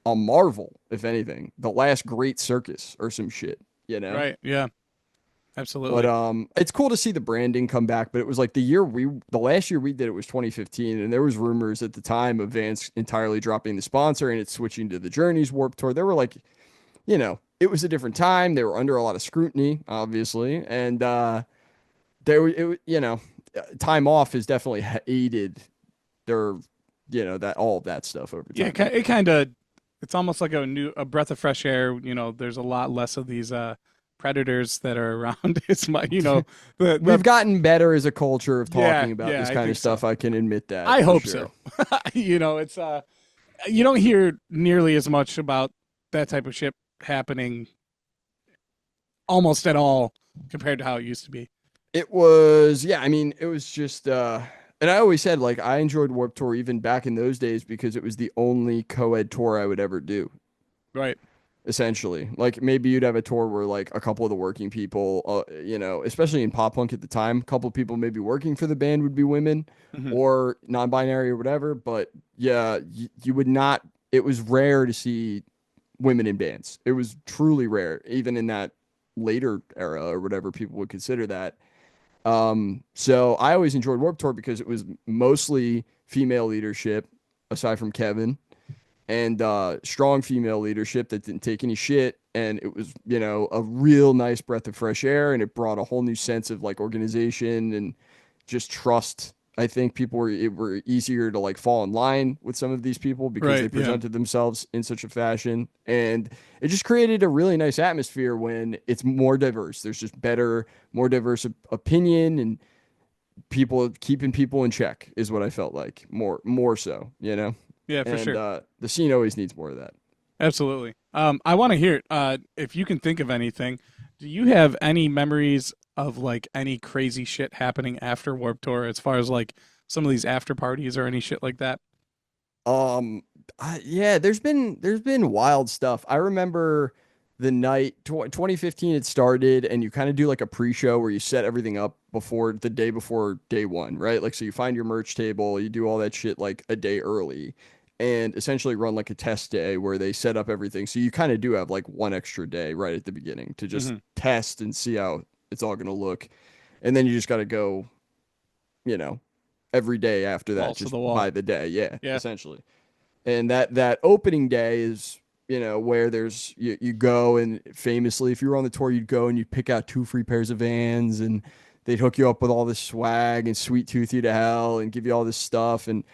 a marvel, if anything. The last great circus or some shit, you know? Right. Yeah. Absolutely. But it's cool to see the branding come back. But it was like the last year we did it was 2015, and there was rumors at the time of Vans entirely dropping the sponsor and it's switching to the Journeys Warped Tour. They were like, you know, it was a different time. They were under a lot of scrutiny, obviously, and you know, time off has definitely aided their, you know, that all of that stuff over time. Yeah, it kind of, it's almost like a breath of fresh air. You know, there's a lot less of these predators that are around. It's my, you know, we've gotten better as a culture of talking Yeah, about yeah, this I kind think of stuff. so. I can admit that. I for hope sure. so. You know, it's you don't hear nearly as much about that type of shit happening almost at all compared to how it used to be. It was, yeah, I mean, it was just, and I always said, like, I enjoyed Warped Tour even back in those days because it was the only co-ed tour I would ever do, Right. essentially. Like, maybe you'd have a tour where, like, a couple of the working people, you know, especially in pop punk at the time, a couple of people maybe working for the band would be women or non-binary or whatever. But, yeah, you would not, it was rare to see women in bands. It was truly rare, even in that later era or whatever people would consider that. So I always enjoyed Warped Tour because it was mostly female leadership, aside from Kevin, and strong female leadership that didn't take any shit. And it was, you know, a real nice breath of fresh air, and it brought a whole new sense of like organization and just trust. I think people were easier to like fall in line with some of these people because they presented themselves in such a fashion, and it just created a really nice atmosphere when it's more diverse. There's just more diverse opinion, and people keeping people in check is what I felt like more so, you know? Yeah, for sure. The scene always needs more of that. Absolutely. I want to hear if you can think of anything. Do you have any memories of like any crazy shit happening after Warped Tour, as far as like some of these after parties or any shit like that? Yeah, there's been wild stuff. I remember the night 2015 it started, and you kind of do like a pre-show where you set everything up before the day before day one, right? Like, so you find your merch table, you do all that shit like a day early, and essentially run like a test day where they set up everything. So you kind of do have like one extra day right at the beginning to just test and see how it's all going to look. And then you just got to go, you know, every day after that, just by the day. Yeah, essentially. And that opening day is, you know, where there's, you go, and famously, if you were on the tour, you'd go and you'd pick out 2 free pairs of Vans, and they'd hook you up with all this swag and sweet tooth you to hell and give you all this stuff. And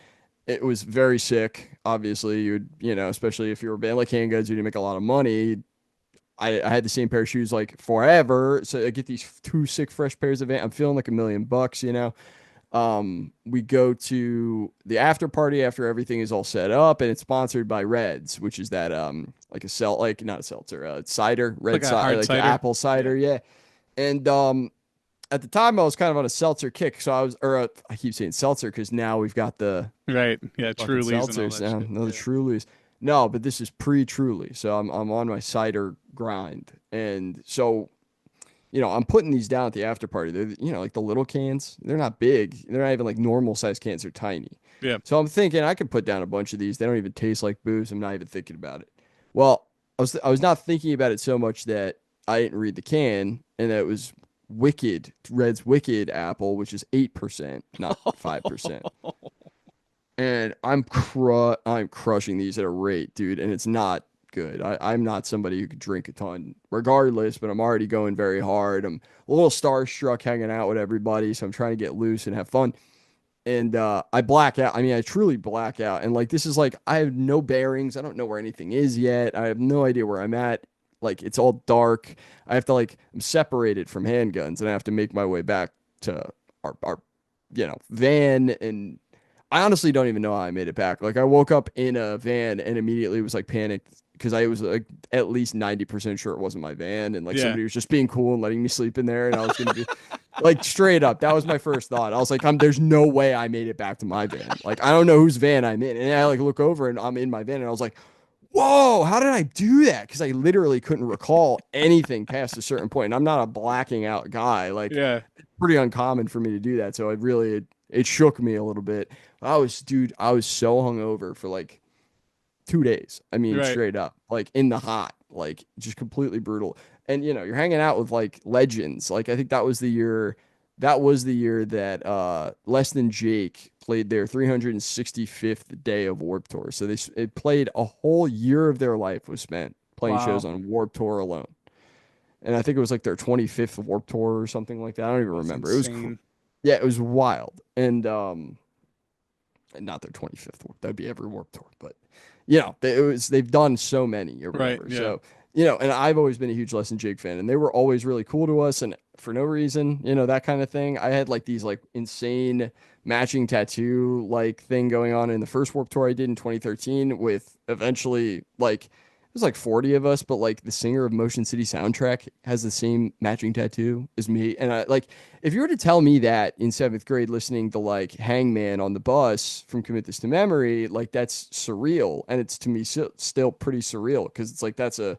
it was very sick. Obviously, you know, especially if you were a band like Handguns, you didn't make a lot of money. I had the same pair of shoes like forever. So I get these 2 sick, fresh pairs of Vans. I'm feeling like $1 million, you know? We go to the after party after everything is all set up, and it's sponsored by Reds, which is that, like not a seltzer, cider, red cider, like apple cider. Yeah. And, at the time I was kind of on a seltzer kick. So I keep saying seltzer because now we've got the Truly's seltzers and all that now. No, the Truly's. No, but this is pre-Truly. So I'm on my cider grind. And so, you know, I'm putting these down at the after party. They're, you know, like the little cans. They're not big. They're not even like normal size cans. They're tiny. Yeah. So I'm thinking I could put down a bunch of these. They don't even taste like booze. I'm not even thinking about it. Well, I was not thinking about it so much that I didn't read the can, and that it was Red's Wicked Apple, which is 8%, not 5%. and I'm crushing these at a rate, dude, and it's not good. I'm not somebody who could drink a ton regardless, but I'm already going very hard. I'm a little starstruck hanging out with everybody, so I'm trying to get loose and have fun. And I black out. I mean, I truly black out. And like, this is like, I have no bearings. I don't know where anything is yet. I have no idea where I'm at. Like, it's all dark. I have to like, I'm separated from Handguns, and I have to make my way back to our van. And I honestly don't even know how I made it back. Like, I woke up in a van and immediately was like panicked because I was like at least 90% sure it wasn't my van, and like somebody was just being cool and letting me sleep in there, and I was gonna be like, straight up, that was my first thought. I was like, there's no way I made it back to my van. Like, I don't know whose van I'm in, and I like look over and I'm in my van, and I was like, whoa, how did I do that? Because I literally couldn't recall anything past a certain point, and I'm not a blacking out guy. Like, it's pretty uncommon for me to do that, so it shook me a little bit. I was so hungover for like 2 days. I mean, straight up, like in the hot, like just completely brutal. And you're hanging out with like legends. Like, I think that was the year that Less Than Jake played their 365th day of Warped Tour. So it played a whole year of their life was spent playing shows on Warped Tour alone. And I think it was like their 25th Warped Tour or something like that. I don't even remember. Insane. It was wild. And not their 25th Warped. That'd be every Warped Tour, but they've done so many or whatever. Right, yeah. So, and I've always been a huge Less Than Jake fan, and they were always really cool to us, and for no reason, that kind of thing. I had like these like insane matching tattoo like thing going on in the first Warped Tour I did in 2013 with eventually like, there's like 40 of us, but like the singer of Motion City Soundtrack has the same matching tattoo as me. And I like, if you were to tell me that in 7th grade, listening to like Hangman on the bus from Commit This to Memory, like that's surreal. And it's to me still pretty surreal, because it's like, that's an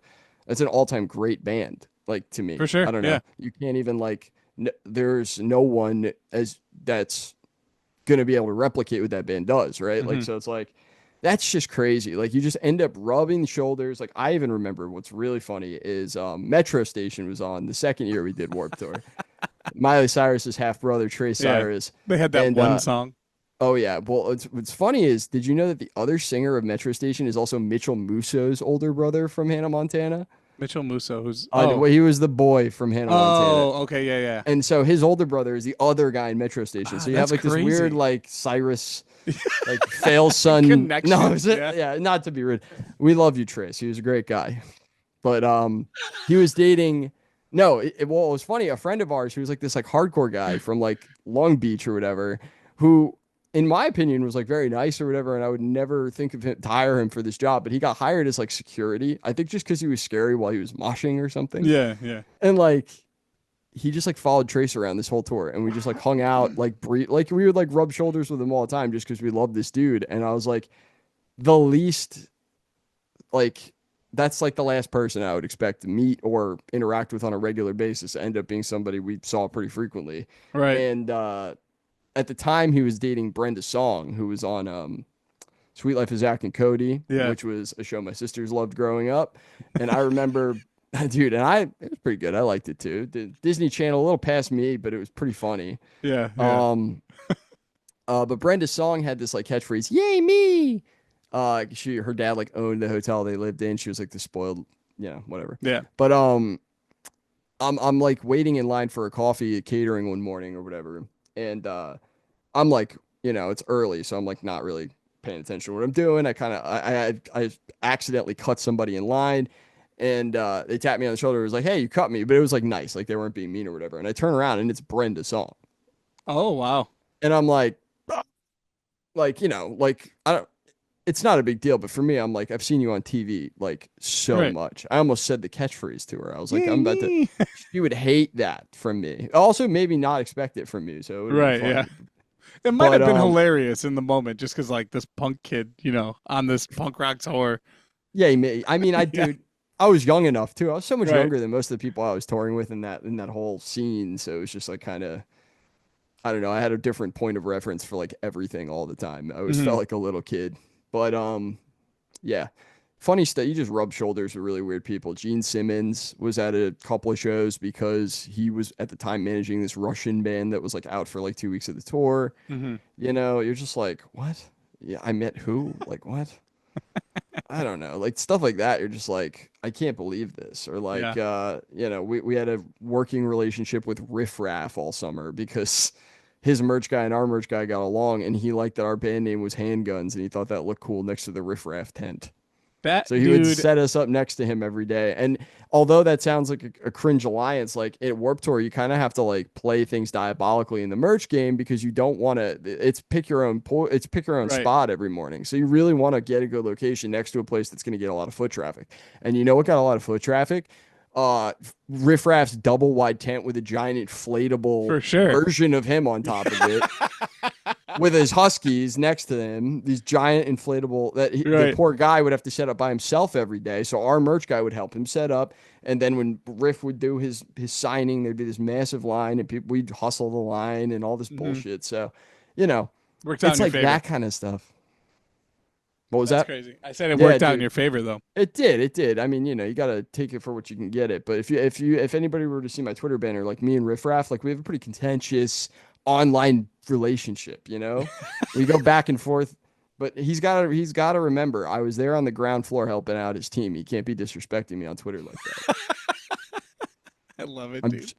all-time great band. Like, to me, for sure. I don't know. Yeah. You can't even like, there's no one that's going to be able to replicate what that band does. Right. Like, so it's like, that's just crazy. Like, you just end up rubbing shoulders. Like, I even remember what's really funny is Metro Station was on the second year we did Warped Tour. Miley Cyrus's half brother, Trey Cyrus. They had that one song. Oh, yeah. Well, what's funny is, did you know that the other singer of Metro Station is also Mitchell Musso's older brother from Hannah Montana? Mitchell Musso, who's he was the boy from Hannah Montana. Oh, okay, yeah. And so his older brother is the other guy in Metro Station. So you have like crazy. this weird like Cyrus, like fail son connection. No, yeah, not to be rude. We love you, Trace. He was a great guy, but he was dating. No, it was funny. A friend of ours who was like this like hardcore guy from like Long Beach or whatever, who, in my opinion, was like very nice or whatever, and I would never think of him to hire him for this job, but he got hired as like security. I think just because he was scary while he was moshing or something. Yeah. And like, he just like followed Trace around this whole tour, and we just like hung out, like like we would like rub shoulders with him all the time just because we loved this dude. And I was like, the least, like, that's like the last person I would expect to meet or interact with on a regular basis to end up being somebody we saw pretty frequently. Right. And at the time, he was dating Brenda Song, who was on Sweet Life of Zach and Cody, which was a show my sisters loved growing up. And I remember, dude, and it was pretty good. I liked it too. The Disney Channel, a little past me, but it was pretty funny. Yeah. But Brenda Song had this like catchphrase, "Yay me!" Her dad like owned the hotel they lived in. She was like the spoiled, whatever. Yeah. But I'm like waiting in line for a coffee at catering one morning or whatever, and I'm like, it's early, so I'm like not really paying attention to what I'm doing. I accidentally cut somebody in line, and they tapped me on the shoulder. It was like, "Hey, you cut me," but it was like nice, like they weren't being mean or whatever. And I turn around and it's Brenda Song. Oh wow. And I'm like, like I don't. It's not a big deal, but for me, I'm like, I've seen you on TV like so much. I almost said the catchphrase to her. I was like, I'm about to. She would hate that from me. Also, maybe not expect it from me. So yeah. It might have been hilarious in the moment, just because like this punk kid, on this punk rock tour. Yeah, I mean, dude, I was young enough too. I was so much younger than most of the people I was touring with in that whole scene. So it was just like kind of, I don't know. I had a different point of reference for like everything all the time. I always felt like a little kid. But yeah, funny stuff. You just rub shoulders with really weird people. Gene Simmons was at a couple of shows because he was at the time managing this Russian band that was like out for like 2 weeks of the tour. You're just like, what? Yeah, I met who? Like what? I don't know. Like stuff like that. You're just like, I can't believe this. Or like, Yeah. we had a working relationship with Riff Raff all summer because his merch guy and our merch guy got along, and he liked that our band name was Handguns, and he thought that looked cool next to the Riff Raff tent. That So he would dude. set us up next to him every day. And although that sounds like a cringe alliance, like at Warped Tour, you kind of have to like play things diabolically in the merch game because you don't want to. It's pick your own it's pick your own Right. spot every morning. So you really want to get a good location next to a place that's going to get a lot of foot traffic. And you know what got a lot of foot traffic? Riff Raff's double wide tent with a giant inflatable For sure. version of him on top of it. With his huskies next to him, these giant inflatable that the Right. poor guy would have to set up by himself every day. So our merch guy would help him set up, and then when Riff would do his signing, there'd be this massive line, and people we'd hustle the line and all this bullshit. So, Worked out it's in your like favor. that kind of stuff. What was That's that? crazy. I said it Yeah, worked out in dude. your favor though. It did. I mean, you got to take it for what you can get it. But if anybody were to see my Twitter banner, like me and Riff Raff, like we have a pretty contentious relationship. We go back and forth. But he's got to remember, I was there on the ground floor helping out his team. He can't be disrespecting me on Twitter like that. I love it, I'm, dude.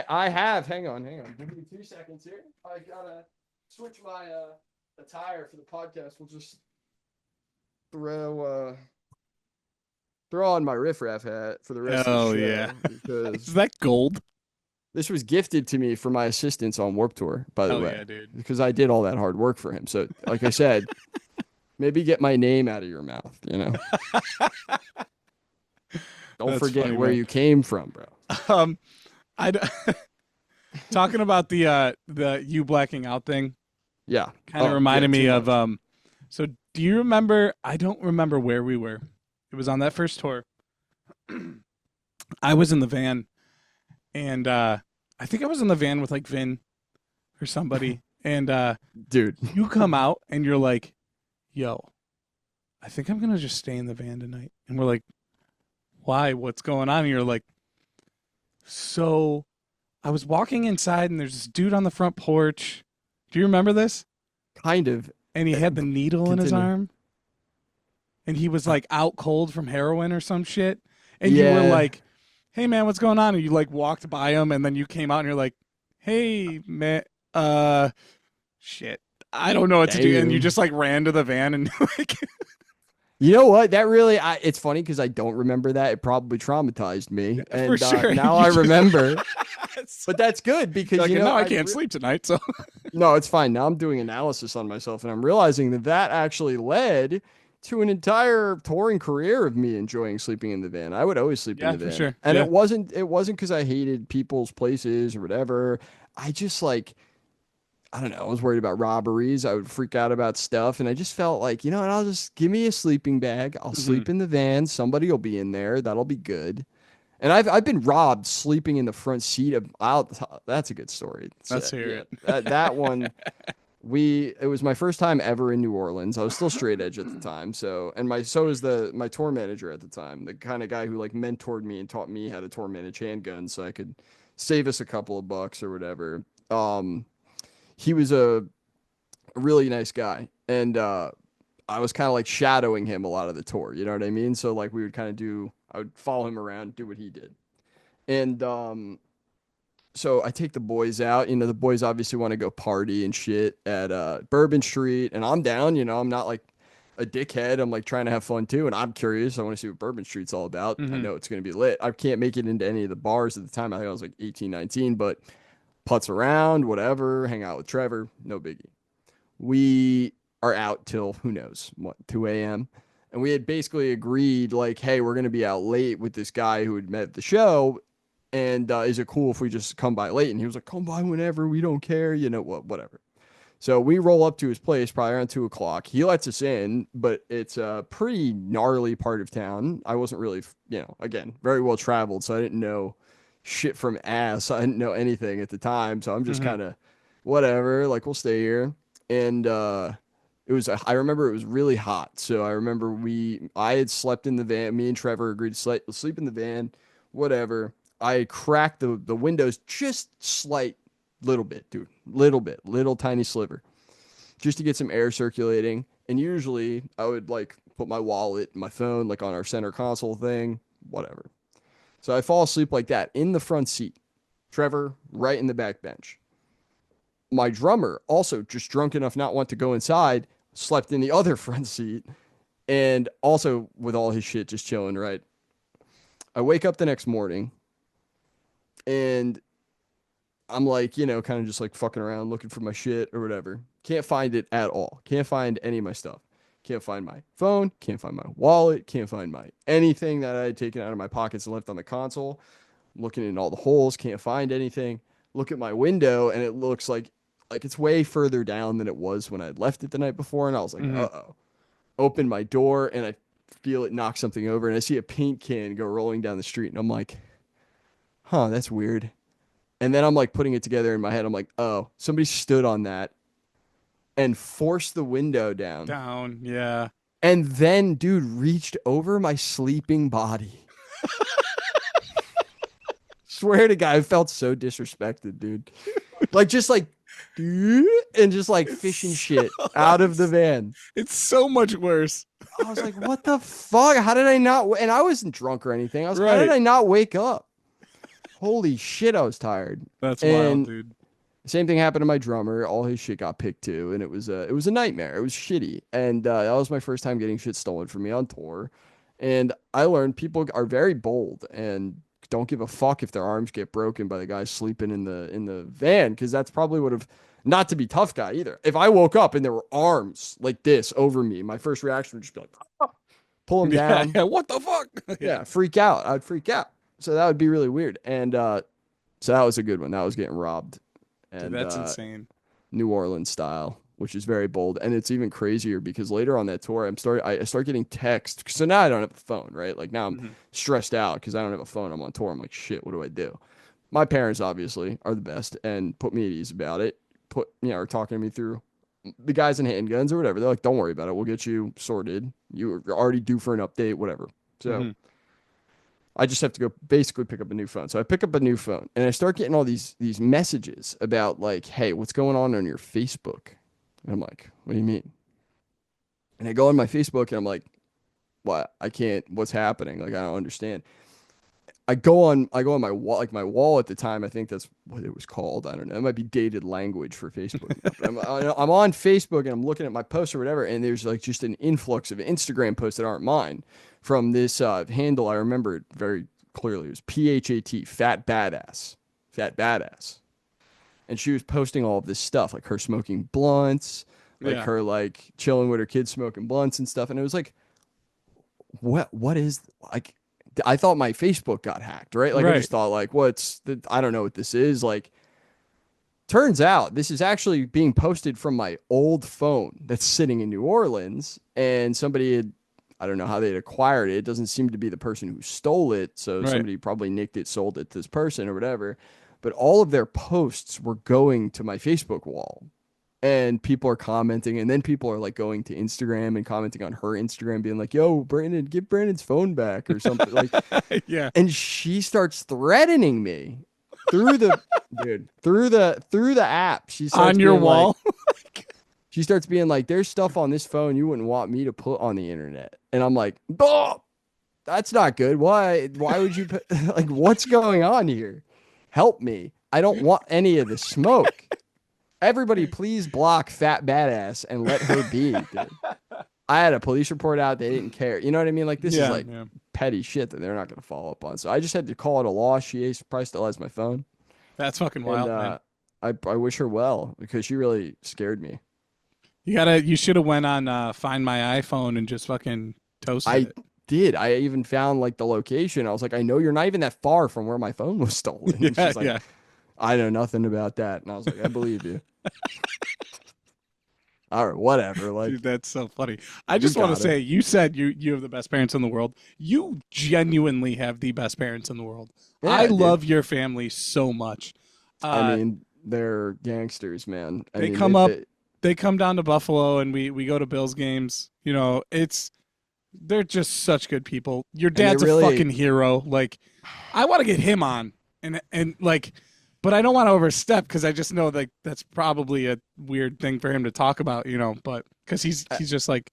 I have. Hang on. Give me 2 seconds here. I gotta switch my attire for the podcast. We'll just throw on my Riff Raff hat for the rest of the show. Yeah. Because Is that gold? this was gifted to me for my assistance on Warped Tour, by the Hell way. yeah, dude. Because I did all that hard work for him. So, like I said, maybe get my name out of your mouth, Don't That's forget funny, where man. you came from, bro. I talking about the you blacking out thing Yeah. kind of reminded me of so do you remember, I don't remember where we were. It was on that first tour. I was in the van, and I think I was in the van with like Vin or somebody, and dude. you come out and you're like, yo, I think I'm gonna just stay in the van tonight. And we're like, why? What's going on? And you're like, so I was walking inside and there's this dude on the front porch. Do you remember this? Kind of. And he had the needle in his Continue. arm. And he was like out cold from heroin or some shit. And you Yeah. were like, hey man, what's going on? And you like walked by him, and then you came out and you're like, hey man, shit, I don't know what to do. And you Damn. just like ran to the van and like, You know what? That really, it's funny because I don't remember that. It probably traumatized me. And sure. now You I just- remember. But that's good because, like, now I I can't sleep tonight. So No, it's fine. Now I'm doing analysis on myself, and I'm realizing that actually led to an entire touring career of me enjoying sleeping in the van. I would always sleep Yeah, in the for van. sure. And Yeah. it wasn't because I hated people's places or whatever. I just I don't know. I was worried about robberies. I would freak out about stuff. And I just felt like, what, I'll just give me a sleeping bag. I'll sleep in the van. Somebody will be in there. That'll be good. And I've been robbed sleeping in the front seat of that's a good story. Let's hear it. That one it was my first time ever in New Orleans. I was still straight edge at the time. So was my tour manager at the time, the kind of guy who like mentored me and taught me how to tour manage handguns so I could save us a couple of bucks or whatever. He was a really nice guy, and I was kind of like shadowing him a lot of the tour. You know what I mean? So like we would kind of I would follow him around, do what he did, and so I take the boys out. The boys obviously want to go party and shit at Bourbon Street, and I'm down. I'm not like a dickhead. I'm like trying to have fun too, and I'm curious. I want to see what Bourbon Street's all about. I know it's going to be lit. I can't make it into any of the bars at the time. I think I was like 18, 19, but putz around, whatever, hang out with Trevor, no biggie. We are out till, who knows, 2 a.m. And we had basically agreed, like, hey, we're going to be out late with this guy who had met at the show. And is it cool if we just come by late? And he was like, come by whenever, we don't care, whatever. So we roll up to his place probably around 2 o'clock. He lets us in, but it's a pretty gnarly part of town. I wasn't really, again, very well traveled, so I didn't know shit from ass. I didn't know anything at the time, so I'm just kind of whatever, like we'll stay here. And I remember it was really hot, so I remember I had slept in the van. Me and Trevor agreed to sleep in the van, whatever. I cracked the windows just little bit, dude, little tiny sliver, just to get some air circulating. And usually I would like put my wallet, my phone, like on our center console thing, whatever. So I fall asleep like that in the front seat. Trevor, right in the back bench. My drummer, also just drunk enough not want to go inside, slept in the other front seat and also with all his shit just chilling, right? I wake up the next morning and I'm like, you know, kind of just like fucking around looking for my shit or whatever. Can't find it at all. Can't find any of my stuff. Can't find my phone. Can't find my wallet. Can't find my anything that I had taken out of my pockets and left on the console. Looking in all the holes. Can't find anything. Look at my window and it looks like it's way further down than it was when I had left it the night before. And I was like, uh-oh. Open my door and I feel it knock something over and I see a paint can go rolling down the street. And I'm like, huh, that's weird. And then I'm like putting it together in my head. I'm like, oh, somebody stood on that and forced the window down. Down, yeah. And then, dude, reached over my sleeping body. Swear to God, I felt so disrespected, dude. Like, just like, and just like fishing shit out of the van. It's so much worse. I was like, what the fuck? How did I not? And I wasn't drunk or anything. I was like, Right. how did I not wake up? Holy shit, I was tired. That's And wild, dude. same thing happened to my drummer. All his shit got picked too, and it was a nightmare. It was shitty, and that was my first time getting shit stolen from me on tour. And I learned people are very bold and don't give a fuck if their arms get broken by the guy sleeping in the van, because that's probably would have, not to be tough guy either. If I woke up and there were arms like this over me, my first reaction would just be like, ah, pull them down. Yeah, what the fuck? Yeah, freak out. I'd freak out. So that would be really weird. And so that was a good one. That was getting robbed. And Dude, that's insane. New Orleans style, which is very bold. And it's even crazier because later on that tour, I start getting texts. So now I don't have a phone, right? Like now I'm stressed out because I don't have a phone. I'm on tour. I'm like, shit, what do I do? My parents obviously are the best and put me at ease about it. Are talking to me through the guys in Handguns or whatever. They're like, don't worry about it. We'll get you sorted. You're already due for an update, whatever. So I just have to go basically pick up a new phone. So I pick up a new phone and I start getting all these messages about like, hey, what's going on your Facebook? And I'm like, what do you mean? And I go on my Facebook and I'm like, what? I can't, what's happening? Like, I don't understand. I go on my wall, like my wall at the time. I think that's what it was called. I don't know. It might be dated language for Facebook. I'm on Facebook and I'm looking at my posts or whatever. And there's like just an influx of Instagram posts that aren't mine from this handle. I remember it very clearly. It was PHAT, Fat Badass. And she was posting all of this stuff, like her smoking blunts, like her like chilling with her kids smoking blunts and stuff. And it was like, what is like, I thought my Facebook got hacked, right? Like I just thought like, I don't know what this is. Like, turns out this is actually being posted from my old phone that's sitting in New Orleans, and somebody had, I don't know how they'd acquired it. It doesn't seem to be the person who stole it. So somebody probably nicked it, sold it to this person or whatever. But all of their posts were going to my Facebook wall. And people are commenting, and then people are like going to Instagram and commenting on her Instagram, being like, "Yo, Brandon, give Brandon's phone back" or something. Like, yeah. And she starts threatening me through the through the app. She starts on your wall. Like, she starts being like, "There's stuff on this phone you wouldn't want me to put on the internet," and I'm like, "Oh, that's not good. Why would you put, like, what's going on here? Help me! I don't want any of the smoke." Everybody, please block Fat Badass and let her be, dude. I had a police report out. They didn't care. You know what I mean? Like, this is like petty shit that they're not going to follow up on. So I just had to call it a loss. She probably still has my phone. That's fucking wild, man. I wish her well because she really scared me. You should have went on Find My iPhone and just fucking toasted it. Did. I even found like the location. I was like, I know you're not even that far from where my phone was stolen. And she's like, I know nothing about that. And I was like, I believe you. All right, whatever. Like, dude, that's so funny. I just want to say, you said you have the best parents in the world. You genuinely have the best parents in the world. Yeah, I love your family so much. I mean, they're gangsters, man. They come down to Buffalo and we go to Bills games. You know, they're just such good people. Your dad's a fucking hero. Like, I want to get him on and like but I don't want to overstep because I just know that that's probably a weird thing for him to talk about, but because he's just like,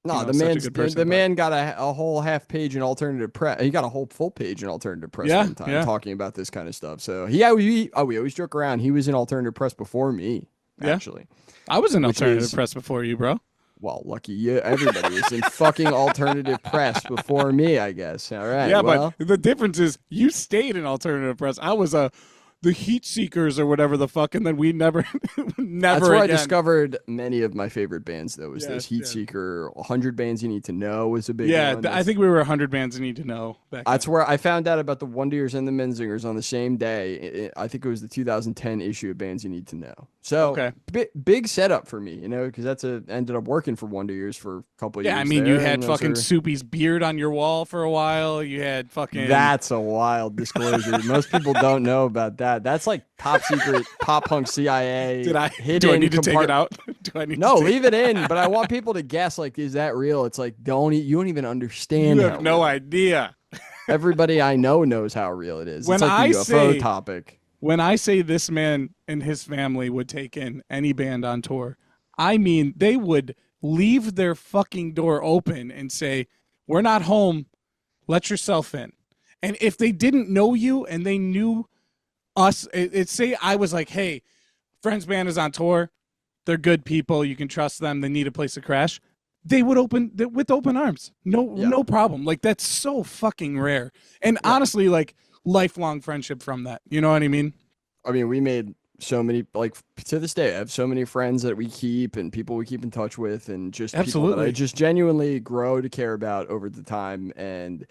No, such a good person, the man got a whole half page in alternative press. He got a whole full page in alternative press one time talking about this kind of stuff. So we always joke around. He was in alternative press before me, actually. I was in alternative press before you, bro. Well, lucky you. Everybody was in fucking alternative press before me, I guess. All right. Yeah, well, but the difference is you stayed in alternative press. I was the Heat Seekers or whatever the fuck, and then we never that's where again. I discovered many of my favorite bands, though, was those Heat Seeker. 100 Bands You Need to Know was a big one. I think we were 100 Bands You Need to Know back That's then. where I found out about the Wonder Years and the Menzingers on the same day. I think it was the 2010 issue of Bands You Need to Know. So big setup for me, because that's ended up working for Wonder Years for a couple of years. Yeah, I mean, you had fucking Soupy's beard on your wall for a while. You had fucking... That's a wild disclosure. Most people don't know about that. That's like top secret pop punk CIA. Do I need to take it out? No, leave it in. But I want people to guess. Like, is that real? It's like you don't even understand. You have no idea. Everybody I know knows how real it is. When it's like I the UFO topic. When I say this man and his family would take in any band on tour, I mean they would leave their fucking door open and say, "We're not home. Let yourself in." And if they didn't know you and they knew us, say I was like, "Hey, friend's band is on tour. They're good people. You can trust them. They need a place to crash." They would open with open arms. No problem. Like, that's so fucking rare. And honestly, like, lifelong friendship from that. You know what I mean? I mean, we made so many, like, to this day, I have so many friends that we keep and people we keep in touch with, and just people that I just genuinely grow to care about over the time. And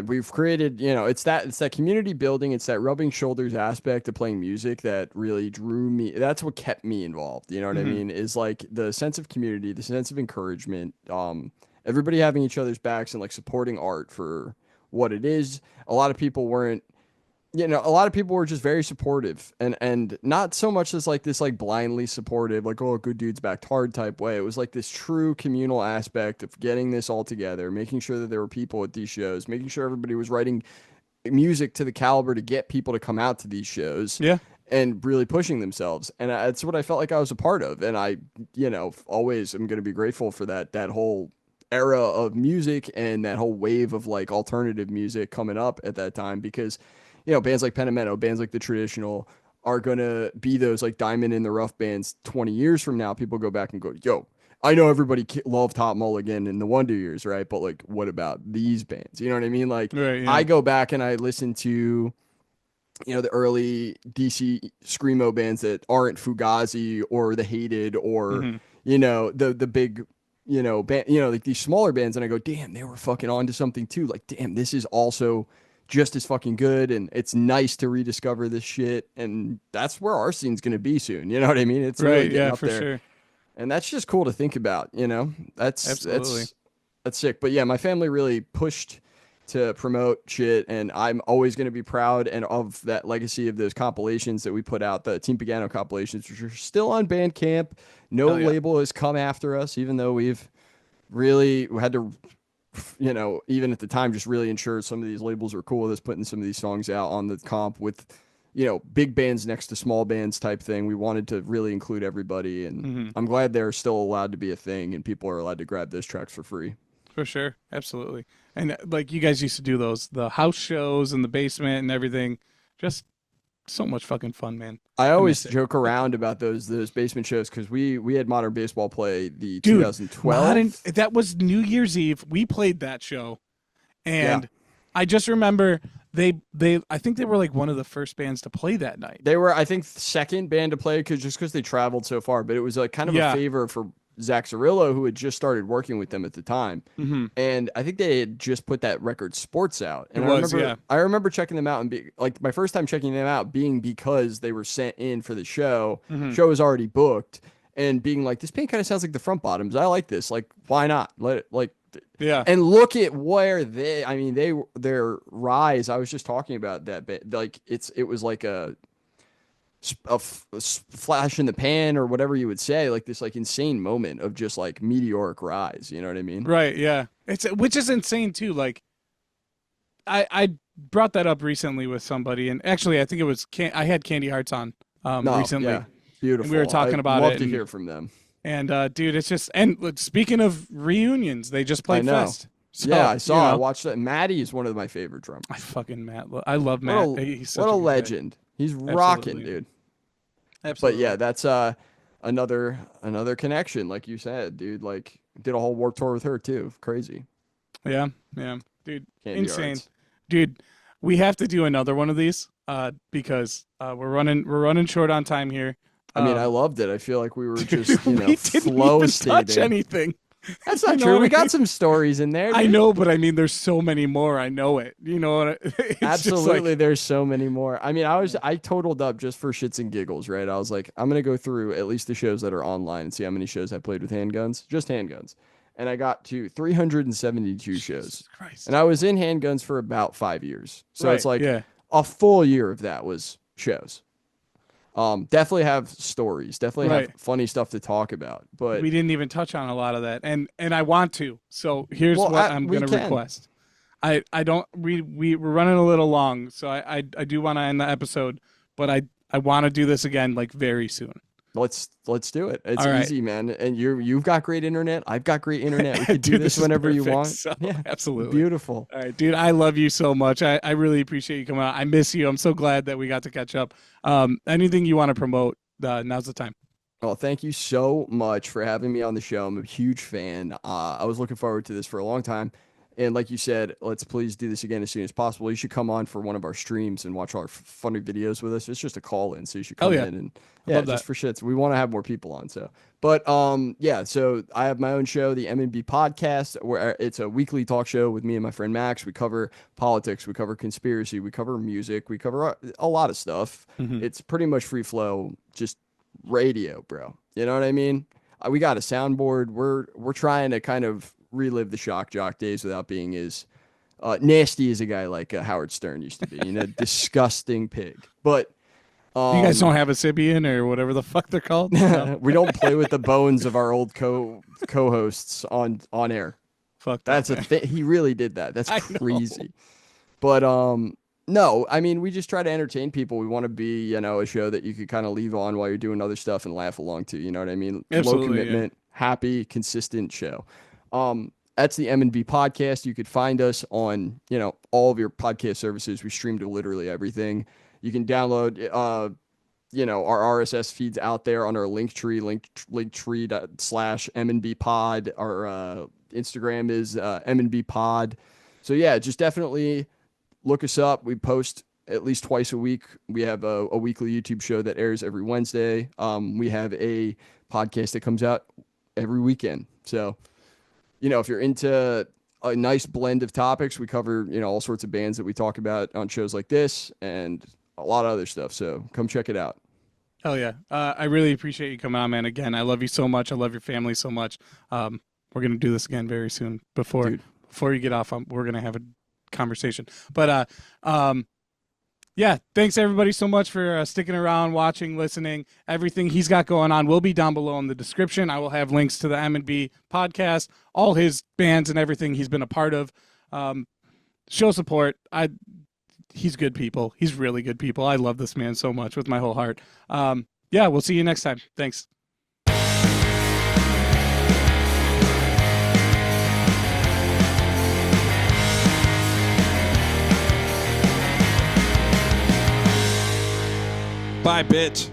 we've created, it's that community building, it's that rubbing shoulders aspect of playing music that really drew me. That's what kept me involved. You know what I mean? Is like the sense of community, the sense of encouragement, everybody having each other's backs and like supporting art for what it is. A lot of people weren't, a lot of people were just very supportive and not so much as like this like blindly supportive, like, oh, good dudes backed hard type way. It was like this true communal aspect of getting this all together, making sure that there were people at these shows, making sure everybody was writing music to the caliber to get people to come out to these shows. Yeah. And really pushing themselves. And that's what I felt like I was a part of. And I, always am going to be grateful for that whole era of music and that whole wave of like alternative music coming up at that time, because bands like Pentimento, bands like The Traditional are going to be those like diamond in the rough bands 20 years from now. People go back and go, yo, I know everybody loved Top Mulligan in the Wonder Years, right? But like, what about these bands? You know what I mean? Like, I go back and I listen to, the early DC Screamo bands that aren't Fugazi or The Hated or, the big, band, like these smaller bands. And I go, damn, they were fucking onto something too. Like, damn, this is also just as fucking good, and it's nice to rediscover this shit, and that's where our scene's gonna be soon. You know what I mean? It's really getting up there, sure. And that's just cool to think about. That's sick. But yeah, my family really pushed to promote shit, and I'm always gonna be proud and of that legacy of those compilations that we put out, the Team Pagano compilations, which are still on Bandcamp. No label has come after us, even though we've really had to, even at the time, just really ensure some of these labels are cool with us putting some of these songs out on the comp with, big bands next to small bands type thing. We wanted to really include everybody, and I'm glad they're still allowed to be a thing and people are allowed to grab those tracks for free. For sure. Absolutely. And like you guys used to do the house shows in the basement and everything. Just so much fucking fun, man. I always joke around about those basement shows because we had Modern Baseball play the 2012. That was New Year's Eve. We played that show, and I just remember they I think they were like one of the first bands to play that night. They were, I think, second band to play because they traveled so far. But it was like kind of a favor for Zach Cirillo, who had just started working with them at the time. And I think they had just put that record Sports out. And I remember checking them out and be like, my first time checking them out being because they were sent in for the show. Show was already booked, and being like, this band kind of sounds like the Front Bottoms. I like this. Like, why not? Let it, like, and look at where their rise. I was just talking about that bit. Like, it was like a flash in the pan or whatever you would say, like this like insane moment of just like meteoric rise. You know what I mean? Right. Yeah. Which is insane too. Like I brought that up recently with somebody, and actually, I think it was I had Candy Hearts on recently. Yeah, beautiful. And we were talking about love it. to hear from them. And dude, it's just, and speaking of reunions, they just played I know. Fest. So, Yeah, I saw. you know, I watched that. Maddie is one of my favorite drummers. I love Matt. He's such what a good guy. legend. He's rocking, dude. Absolutely. But yeah, that's another connection, like you said, dude. Like did a whole Warped Tour with her too. Crazy. Yeah, dude, Candy insane, Hearts. dude. We have to do another one of these because we're running short on time here. I mean, I loved it. I feel like we were just we didn't flow even stating. touch anything. That's not You know true. what We I got mean? some stories in there. I dude. know, but I mean, there's so many more. I know it. You know what? It's Absolutely, Just there's so many more. I mean, I totaled up just for shits and giggles, right? I was like, I'm gonna go through at least the shows that are online and see how many shows I played with Handguns, just Handguns, and I got to 372 shows. Christ. And I was in Handguns for about 5 years, so Right, it's like yeah. a full year of that was shows. Definitely have stories, definitely have Right. funny stuff to talk about, but We didn't even touch on a lot of that, and I want to. So here's Well, what I'm we going to can. request. I don't. We're running a little long, so I do want to end the episode, but I want to do this again like very soon. let's do it. It's All right. easy, man. And you've got great internet. I've got great internet. We could do Dude, this is whenever you perfect. want. So, Yeah, absolutely. beautiful. All right, dude. I love you so much. I really appreciate you coming out. I miss you. I'm so glad that we got to catch up. Anything you want to promote? Now's the time. Well, thank you so much for having me on the show. I'm a huge fan. I was looking forward to this for a long time. And like you said, let's please do this again as soon as possible. You should come on for one of our streams and watch our funny videos with us. It's just a call in, so you should come yeah. in and Love just that. for shits. We want to have more people on. So, but yeah. So I have my own show, the MandB Podcast, where it's a weekly talk show with me and my friend Max. We cover politics, we cover conspiracy, we cover music, we cover a lot of stuff. Mhm. It's pretty much free flow, just radio, bro. You know what I mean? We got a soundboard. We're trying to kind of relive the shock jock days without being as nasty as a guy like Howard Stern used to be. You know, disgusting pig. But You guys don't have a Sibian or whatever the fuck they're called? No? we don't play with the bones of our old co-hosts on air. Fuck That's that, a thing. He really did that. That's I know. crazy. But no, I mean, we just try to entertain people. We want to be, a show that you could kind of leave on while you're doing other stuff and laugh along to. You know what I mean? Absolutely, Low yeah. commitment, happy, consistent show. That's the MandB Podcast. You could find us on, all of your podcast services. We stream to literally everything. You can download, our RSS feeds out there on our Linktree, linktree.com/MandBpod. Our Instagram is MandBpod. So yeah, just definitely look us up. We post at least twice a week. We have a weekly YouTube show that airs every Wednesday. We have a podcast that comes out every weekend. So, if you're into a nice blend of topics, we cover, all sorts of bands that we talk about on shows like this and a lot of other stuff. So come check it out. Hell yeah. I really appreciate you coming on, man. Again, I love you so much. I love your family so much. We're going to do this again very soon. Before you get off, we're going to have a conversation. But yeah, thanks everybody so much for sticking around, watching, listening. Everything he's got going on will be down below in the description. I will have links to the MandB Podcast, all his bands and everything he's been a part of. Show support. He's good people. He's really good people. I love this man so much with my whole heart. Yeah, we'll see you next time. Thanks. Bye, bitch.